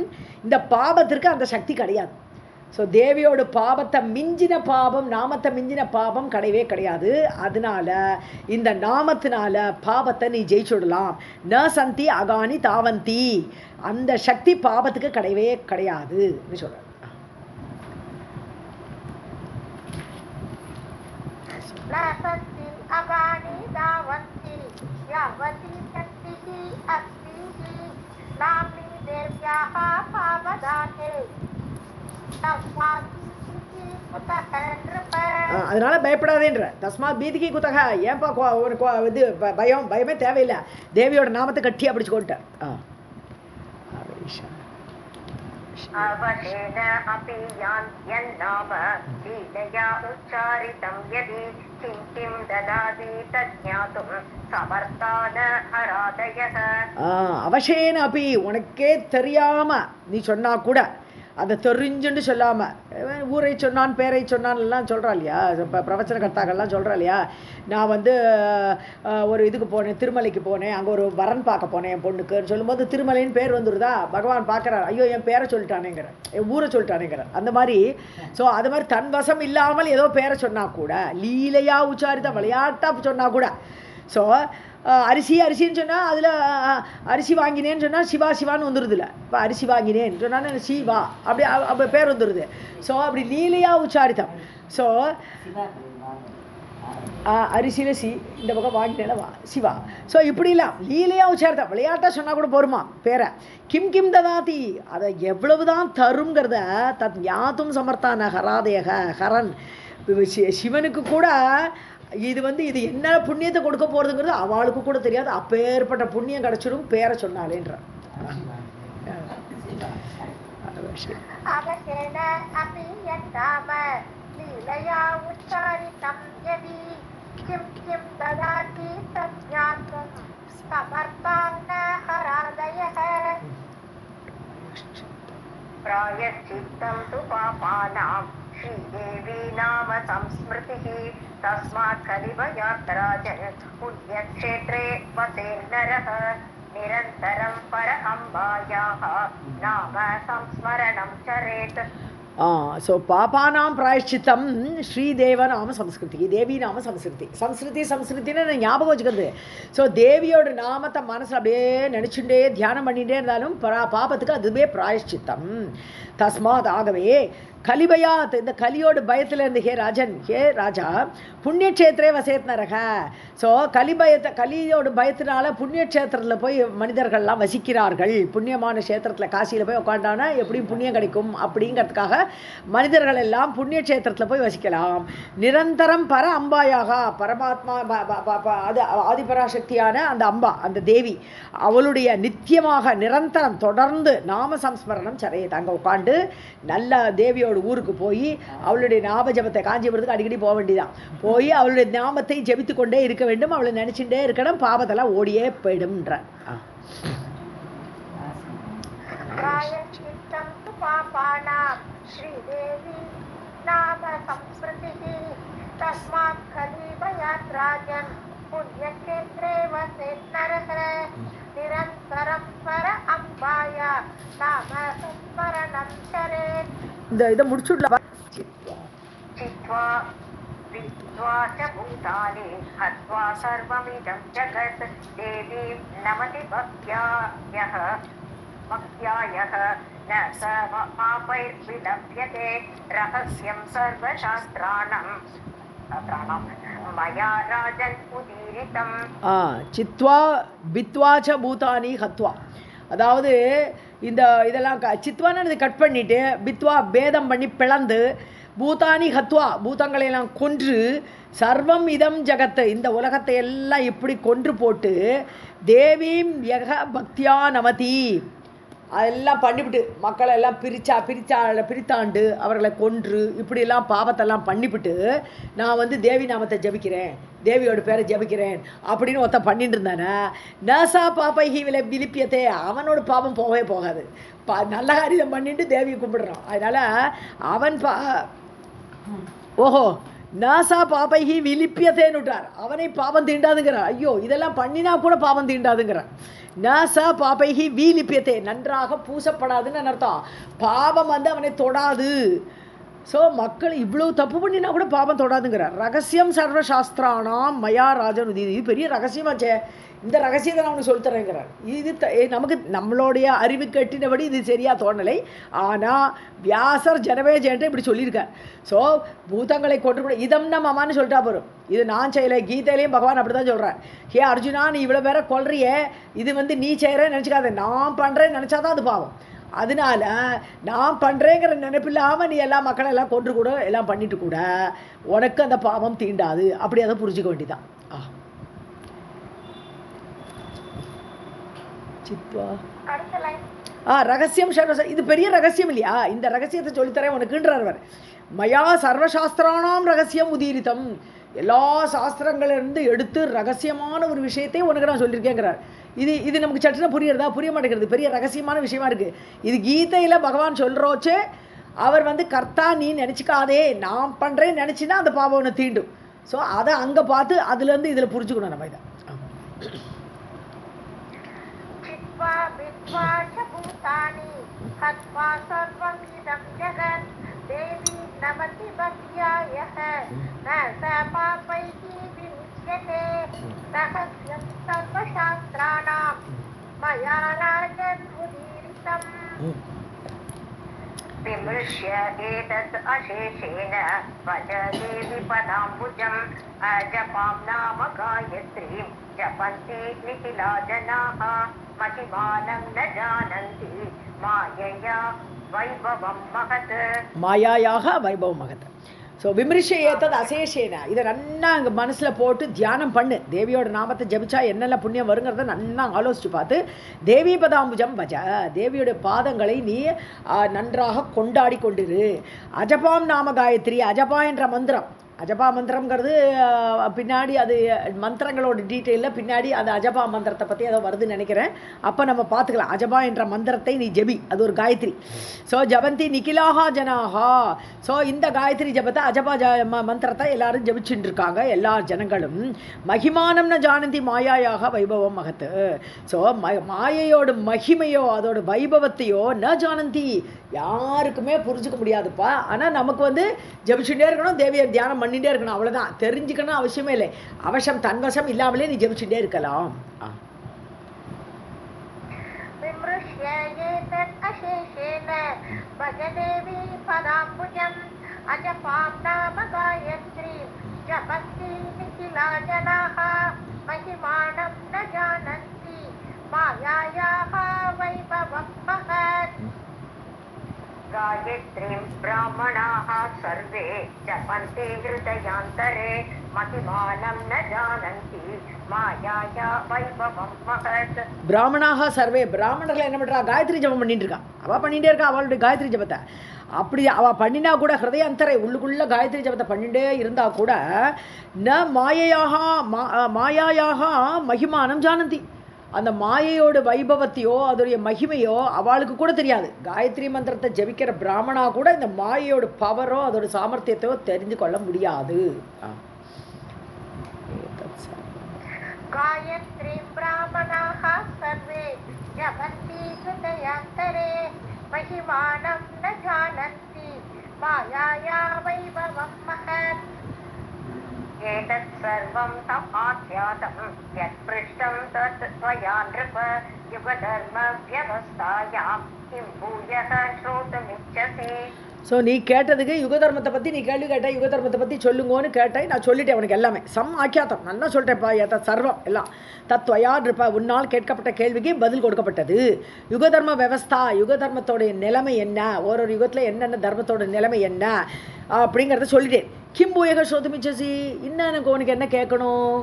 இந்த பாபத்திற்கு அந்த சக்தி கிடையாது. ஸோ தேவியோட பாபத்தை மிஞ்சின பாபம், நாமத்தை மிஞ்சின பாபம் கிடையவே கிடையாது. அதனால இந்த நாமத்தினால பாபத்தை நீ ஜெயிச்சுடலாம். ந சந்தி அகானி தாவந்தி, அந்த சக்தி பாபத்துக்கு கிடையவே கிடையாதுன்னு சொல்கிறேன். अगानि दावन्ति यावती शक्तिः अस्ति नाम्नि देव्याः पावदाने तस्मात् कुतः नृप. அதனால பயப்படாதேன்ற, தஸ்மாத் பீதிக்கு குத்தக, ஏன்பா இது பயமே தேவையில்லை, தேவியோட நாமத்தை கட்டியா பிடிச்சுக்கோட்ட. अवशेन अपि यन्नाम लीलया उच्चारितं यदि किं ददाति तज्ज्ञातुं समर्था न हरादयः. அவசேன அப்பி, உனக்கே தெரியாம நீ சொன்னா கூட, அதை தெரிஞ்சுன்னு சொல்லாமல் ஊரை சொன்னான் பேரை சொன்னான் எல்லாம் சொல்கிறா இல்லையா, இப்போ பிரவச்சன கர்த்தாக்கள்லாம் சொல்கிறா இல்லையா. நான் ஒரு இதுக்கு போனேன், திருமலைக்கு போனேன், அங்கே ஒரு வரன் பார்க்க போனேன் என் பொண்ணுக்குன்னு சொல்லும்போது திருமலைன்னு பேர் வந்துடுதா, பகவான் பார்க்குறார், ஐயோ என் பேரை சொல்லிட்டானேங்கிற, என் ஊரை சொல்லிட்டானேங்கிற, அந்த மாதிரி. ஸோ அது மாதிரி தன் வசம் இல்லாமல் ஏதோ பேரை சொன்னால் கூட, லீலையாக உச்சாரித்த விளையாட்டாக சொன்னால் கூட. ஸோ அரிசின்னு சொன்னால் அதில் அரிசி வாங்கினேன்னு சொன்னால் சிவான்னு வந்துடுதுல, இப்போ அரிசி வாங்கினேன்னு சொன்னால் சிவா அப்படி பேர் வந்துடுது. ஸோ அப்படி லீலையாக உச்சாரித்தம். ஸோ அரிசியில் இந்த பக்கம் வாங்கினேன் சிவா. ஸோ இப்படிலாம் லீலையாக உச்சார்த்தா விளையாட்டாக சொன்னால் கூட போருமா பேரை. கிம் கிம் ததாதி, அதை எவ்வளவு தான் தருங்கிறத தத் ஞாத்தும் சமர்த்தான ஹராதேக ஹரன். சிவனுக்கு கூட இது என்ன புண்ணியத்தை கொடுக்க போகிறதுங்கிறது அவளுக்கு கூட தெரியாது. அப்பேற்பட்ட புண்ணியம் கிடச்சிடும் பேரை சொன்னாலேன்ற. प्रायश्चित्तं तु पापानां श्रीदेवी नाम संस्मृतिः तस्मात् कलिभयात् राजन् पुण्यक्षेत्रे वसेन्नरः निरन्तरं पर अम्बायाः नाम संस्मरणं चरेत्. ஸோ பாபானாம் பிராயஷ்சித்தம் ஸ்ரீதேவ நாம சம்ஸ்கிருதி, தேவி நாம சம்ஸ்கிருத்தின்னு ஞாபகம் வச்சுக்கிறது. ஸோ தேவியோட நாமத்தை மனசில் அப்படியே நினச்சுட்டே தியானம் பண்ணிகிட்டே இருந்தாலும் பாபத்துக்கு அதுவே பிராயஷ்சித்தம். தஸ்மாத் ஆகவே கலிபயாத், இந்த கலியோட பயத்தில் இருந்து ஹே ராஜா புண்ணியக்ஷேத்திரே வசேத் நரக. ஸோ கலியோட பயத்தினால புண்ணியக்ஷேத்திரத்தில் போய் மனிதர்கள்லாம் வசிக்கிறார்கள். புண்ணியமான க்ஷேத்திரத்தில் காசியில் போய் உட்காண்டானா எப்படியும் புண்ணியம் கிடைக்கும் அப்படிங்கிறதுக்காக மனிதர்கள் எல்லாம் புண்ணியக்ஷேத்திரத்தில் போய் வசிக்கலாம். நிரந்தரம் பர அம்பாயாக, பரமாத்மா அது ஆதிபராசக்தியான அந்த அம்பா, அந்த தேவி, அவளுடைய நித்தியமாக நிரந்தரம் தொடர்ந்து நாம சம்ஸ்மரணம் சரையது. அங்கே உட்காந்து நல்ல தேவியோட ஊருக்கு போய் அவளுடைய நாம ஜபத்தை, காஞ்சிபுரத்துக்கு அடிக்கடி போக வேண்டியதான், போய் அவளுடைய நாமத்தை ஜபித்து கொண்டே இருக்க வேண்டும். அவளை நினைச்சுட்டே இருக்கணும், பாவத்தெல்லாம் ஓடியே போயிடும்ன்ற. இந்த இதை முடிச்சுடலாம். भूतानि हत्वा सर्वमिदं जगत् देवीं नमति भक्त्यायः न स पापैर्विलप्यते रहस्यं सर्वशास्त्राणां मया राजन् उदीरितम्. चित्वा बित्वा च भूतानि हत्वा, அதாவது இதெல்லாம் சித்வான்னு கட் பண்ணிட்டு பித்வா பேதம் பண்ணி பிளந்து பூதானி ஹத்வா பூதங்களையெல்லாம் கொன்று சர்வம் இதம் ஜகத்து இந்த உலகத்தை எல்லாம் இப்படி கொன்று போட்டு தேவீம் யக பக்தியா நமதி அதெல்லாம் பண்ணிவிட்டு மக்களை எல்லாம் பிரித்தாண்டு அவர்களை கொன்று இப்படியெல்லாம் பாவத்தெல்லாம் பண்ணிவிட்டு நான் தேவி நாமத்தை ஜபிக்கிறேன், தேவியோட பேரை ஜபிக்கிறேன் அப்படின்னு ஒருத்த பண்ணிட்டு இருந்தானே, நசா பாப்பை விலிப்பியத்தே, அவனோட பாவம் போகவே போகாது. நல்ல காரியம் பண்ணிட்டு தேவியை கும்பிடுறான். அதனால் அவன் ஓஹோ நாசா பாப்பைகி விலிப்பியத்தேன்னு விட்டார், அவனை பாவம் தீண்டாதுங்கிறார். ஐயோ இதெல்லாம் பண்ணினா கூட பாவம் தீண்டாதுங்கிறார். நாசா பாப்பைகி வீலிப்பியத்தே, நன்றாக பூசப்படாதுன்னு அர்த்தம். பாவம் அவனை தொடாது. ஸோ மக்கள் இவ்வளோ தப்பு பண்ணினா கூட பாவம் தொடாதுங்கிறார். ரகசியம் சர்வசாஸ்திரானாம் மயா ராஜன் உதவி, இது பெரிய ரகசியமாச்சே, இந்த ரகசியத்தை நான் அவனுக்கு சொல்லித்தரேங்கிறார். இது நமக்கு நம்மளுடைய அறிவு கட்டினபடி இது சரியாக தோணலை. ஆனால் வியாசர் ஜனவேஜன்ட்டு இப்படி சொல்லியிருக்கார். ஸோ பூதங்களை கொண்டு கூட இதம் நம்மமான்னு சொல்லிட்டா போகிறோம். இது நான் செய்யலை, கீதையிலையும் பகவான் அப்படி தான் சொல்கிறார். ஹே அர்ஜுனா, நீ இவ்வளோ பேரை கொல்றியே, இது நீ செய்கிறேன்னு நினச்சிக்காத, நான் பண்ணுறேன்னு நினச்சாதான் அது பாவம். அதனால நான் பண்ணுறேங்கிற நினைப்பில்லாமல் நீ எல்லா மக்களெல்லாம் கொன்று கூட எல்லாம் பண்ணிட்டு கூட உனக்கு அந்த பாவம் தீண்டாது. அப்படி அதை புரிஞ்சுக்க வேண்டியதான். ரகசியம் இது பெரிய ரகசியம் இல்லையா? இந்த ரகசியத்தை சொல்லித்தரேன் உனக்குன்றார். மயா சர்வசாஸ்திரானாம் ரகசியம் உதீரித்தம், எல்லா சாஸ்திரங்களிலிருந்து எடுத்து ரகசியமான ஒரு விஷயத்தை உனக்கு நான் சொல்லியிருக்கேங்கிறார். இது நமக்கு சட்டுன்னு புரியுறதா? புரிய மாட்டேங்கிறது. பெரிய ரகசியமான விஷயமா இருக்குது. இது கீதையில் பகவான் சொல்கிறோச்சு. அவர் கர்த்தா நீ நினச்சிக்காதே, நான் பண்ணுறேன்னு நினச்சின்னா அந்த பாவம் ஒன்று தீண்டும். ஸோ அதை அங்கே பார்த்து அதுலேருந்து இதில் புரிஞ்சுக்கணும் நம்ம இதை. विमृश्य एतत् अशेषेण भज देवि पदाम्बुजम् अजपां नाम गायत्रीं जपन्ति निखिला जनाः महिमानं न जानन्ति मायया वैभवं महत् மாயாயாக வைபவம் மகத். ஸோ விமர்ச ஏத்தது அசேஷேன, இதை நன்னா அங்கே மனசில் போட்டு தியானம் பண்ணு. தேவியோட நாமத்தை ஜபிச்சா என்னென்ன புண்ணியம் வருங்கிறத நன்னா ஆலோசித்து பார்த்து தேவி பதாம்புஜம் பஜ, தேவியோட பாதங்களை நீ நன்றாக கொண்டாடி கொண்டிரு. அஜபாம் நாம காயத்ரி, அஜபா என்ற மந்திரம், அஜபா மந்திரங்கிறது பின்னாடி அது மந்திரங்களோட டீட்டெயிலில் பின்னாடி அது அஜபா மந்திரத்தை பற்றி ஏதோ வருதுன்னு நினைக்கிறேன். அப்போ நம்ம பார்த்துக்கலாம். அஜபா என்ற மந்திரத்தை நீ ஜபி, அது ஒரு காயத்ரி. ஸோ ஜபந்தி நிகிலாகா ஜனாகா. ஸோ இந்த காயத்ரி ஜபத்தை அஜபா மந்திரத்தை எல்லாரும் ஜபிச்சுட்டு இருக்காங்க எல்லா ஜனங்களும். மகிமானம்னு ஜானந்தி மாயாயாக வைபவம் மகத்து. ஸோ மாயையோட மகிமையோ அதோட வைபவத்தையோ ந ஜானந்தி, யாருக்குமே புரிஞ்சுக்க முடியாதுப்பா. ஆனால் நமக்கு ஜபிச்சுட்டே இருக்கணும், தேவியை தியானம் பண்ணிட்டே இருக்கணும், அவ்வளவுதான். தெரிஞ்சுக்கணும் அவசியமே இல்லை. அவசம் தன்வசம் இல்லாமலே நீ ஜபிச்சுட்டே இருக்கலாம். गायत्रीं ब्राह्मणाः सर्वे जपन्ति हृदयान्तरे महिमानं न जानन्ति मायाया वैभवं महत्. பிராமணாக சர்வே, பிராமணர்கள் என்ன பண்றா? காயத்ரி ஜபம் பண்ணிட்டு இருக்கா. அவள் பண்ணிகிட்டே இருக்கா அவளுடைய காயத்ரி ஜபத்தை. அப்படி அவள் பண்ணினா கூட ஹிருதயாந்தரை உள்ளுக்குள்ள காயத்ரி ஜபத்தை பண்ணிட்டே இருந்தா கூட ந மாயாயாக மகிமானம் ஜானந்தி, அந்த மாயையோட வைபவத்தையோ அதோடைய மகிமையோ அவளுக்கு கூட தெரியாது. காயத்ரி மந்திரத்தை ஜபிக்கிற பிராமணா கூட இந்த மாயையோட பவரோ அதோட சாமர்த்தியத்தையோ தெரிந்து கொள்ள முடியாது. गायत्री ब्राह्मणाः सर्वे जपन्ति हृदयान्तरे महिमानं न जानन्ति मायाया वैभवं महत्. एतत् सर्वं तम् आख्यातं यत्पृष्टं तत् त्वया नृप युगधर्मव्यवस्थायां किं भूयः श्रोतुमिच्छसि. ஸோ நீ கேட்டதுக்கு யுக தர்மத்தை பற்றி நீ கேள்வி கேட்ட, யுக தர்மத்தை பற்றி சொல்லுங்கன்னு கேட்டேன். நான் சொல்லிட்டேன் உனக்கு எல்லாமே. சம் ஆக்கியாத்தம் நல்லா சொல்லிட்டேன்ப்பா. ஏத்த சர்வம் எல்லாம் தத்வயா இருப்ப, உன்னால் கேட்கப்பட்ட கேள்விக்கு பதில் கொடுக்கப்பட்டது. யுக தர்ம விவஸ்தா, யுக தர்மத்தோடைய நிலைமை என்ன, ஒரு யுகத்தில் என்னென்ன தர்மத்தோட நிலைமை என்ன அப்படிங்கிறத சொல்லிட்டேன். கிம்பூயக சோதமிச்சசி, இன்னும் எனக்கு உனக்கு என்ன கேட்கணும்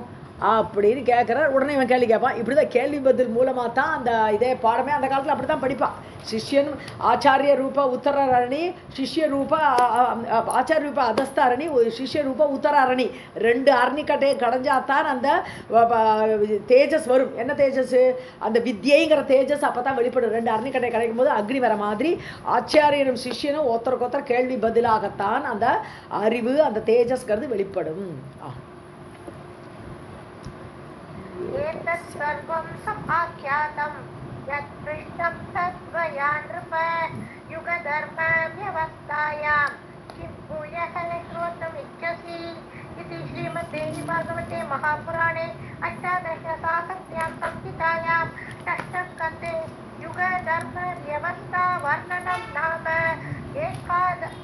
அப்படின்னு கேட்குறார். உடனே இவன் கேள்வி கேட்பான். இப்படி தான் கேள்வி பதில் மூலமாக தான் அந்த இதே பாடமே அந்த காலத்தில் அப்படி தான் படிப்பான். சிஷ்யன் ஆச்சாரிய ரூப உத்தராரணி, சிஷ்ய ரூப ஆச்சாரிய ரூப அதஸ்தாரணி, சிஷ்ய ரூப உத்தராரணி, ரெண்டு அரணிக்கட்டையை கடைஞ்சாத்தான் அந்த தேஜஸ் வரும். என்ன தேஜஸ்? அந்த வித்யைங்கிற தேஜஸ் அப்போ தான் வெளிப்படும். ரெண்டு அரணிக்கட்டையை கிடைக்கும் போது அக்னி வர மாதிரி ஆச்சாரியனும் சிஷ்யனும் ஒருத்தருக்கொத்தர் கேள்வி பதிலாகத்தான் அந்த அறிவு அந்த தேஜஸ்ங்கிறது வெளிப்படும். एतत् सर्वं समाख्यातं यत् पृष्ठं तद्वया नृप युगधर्मव्यवस्थायां किं भूयः श्रोतुमिच्छसि. इति श्रीमते भागवते महापुराणे अष्टादशसाहस्र्यां संहितायां षष्ठस्कन्धे युगधर्मव्यवस्था वर्णनं नाम एकादश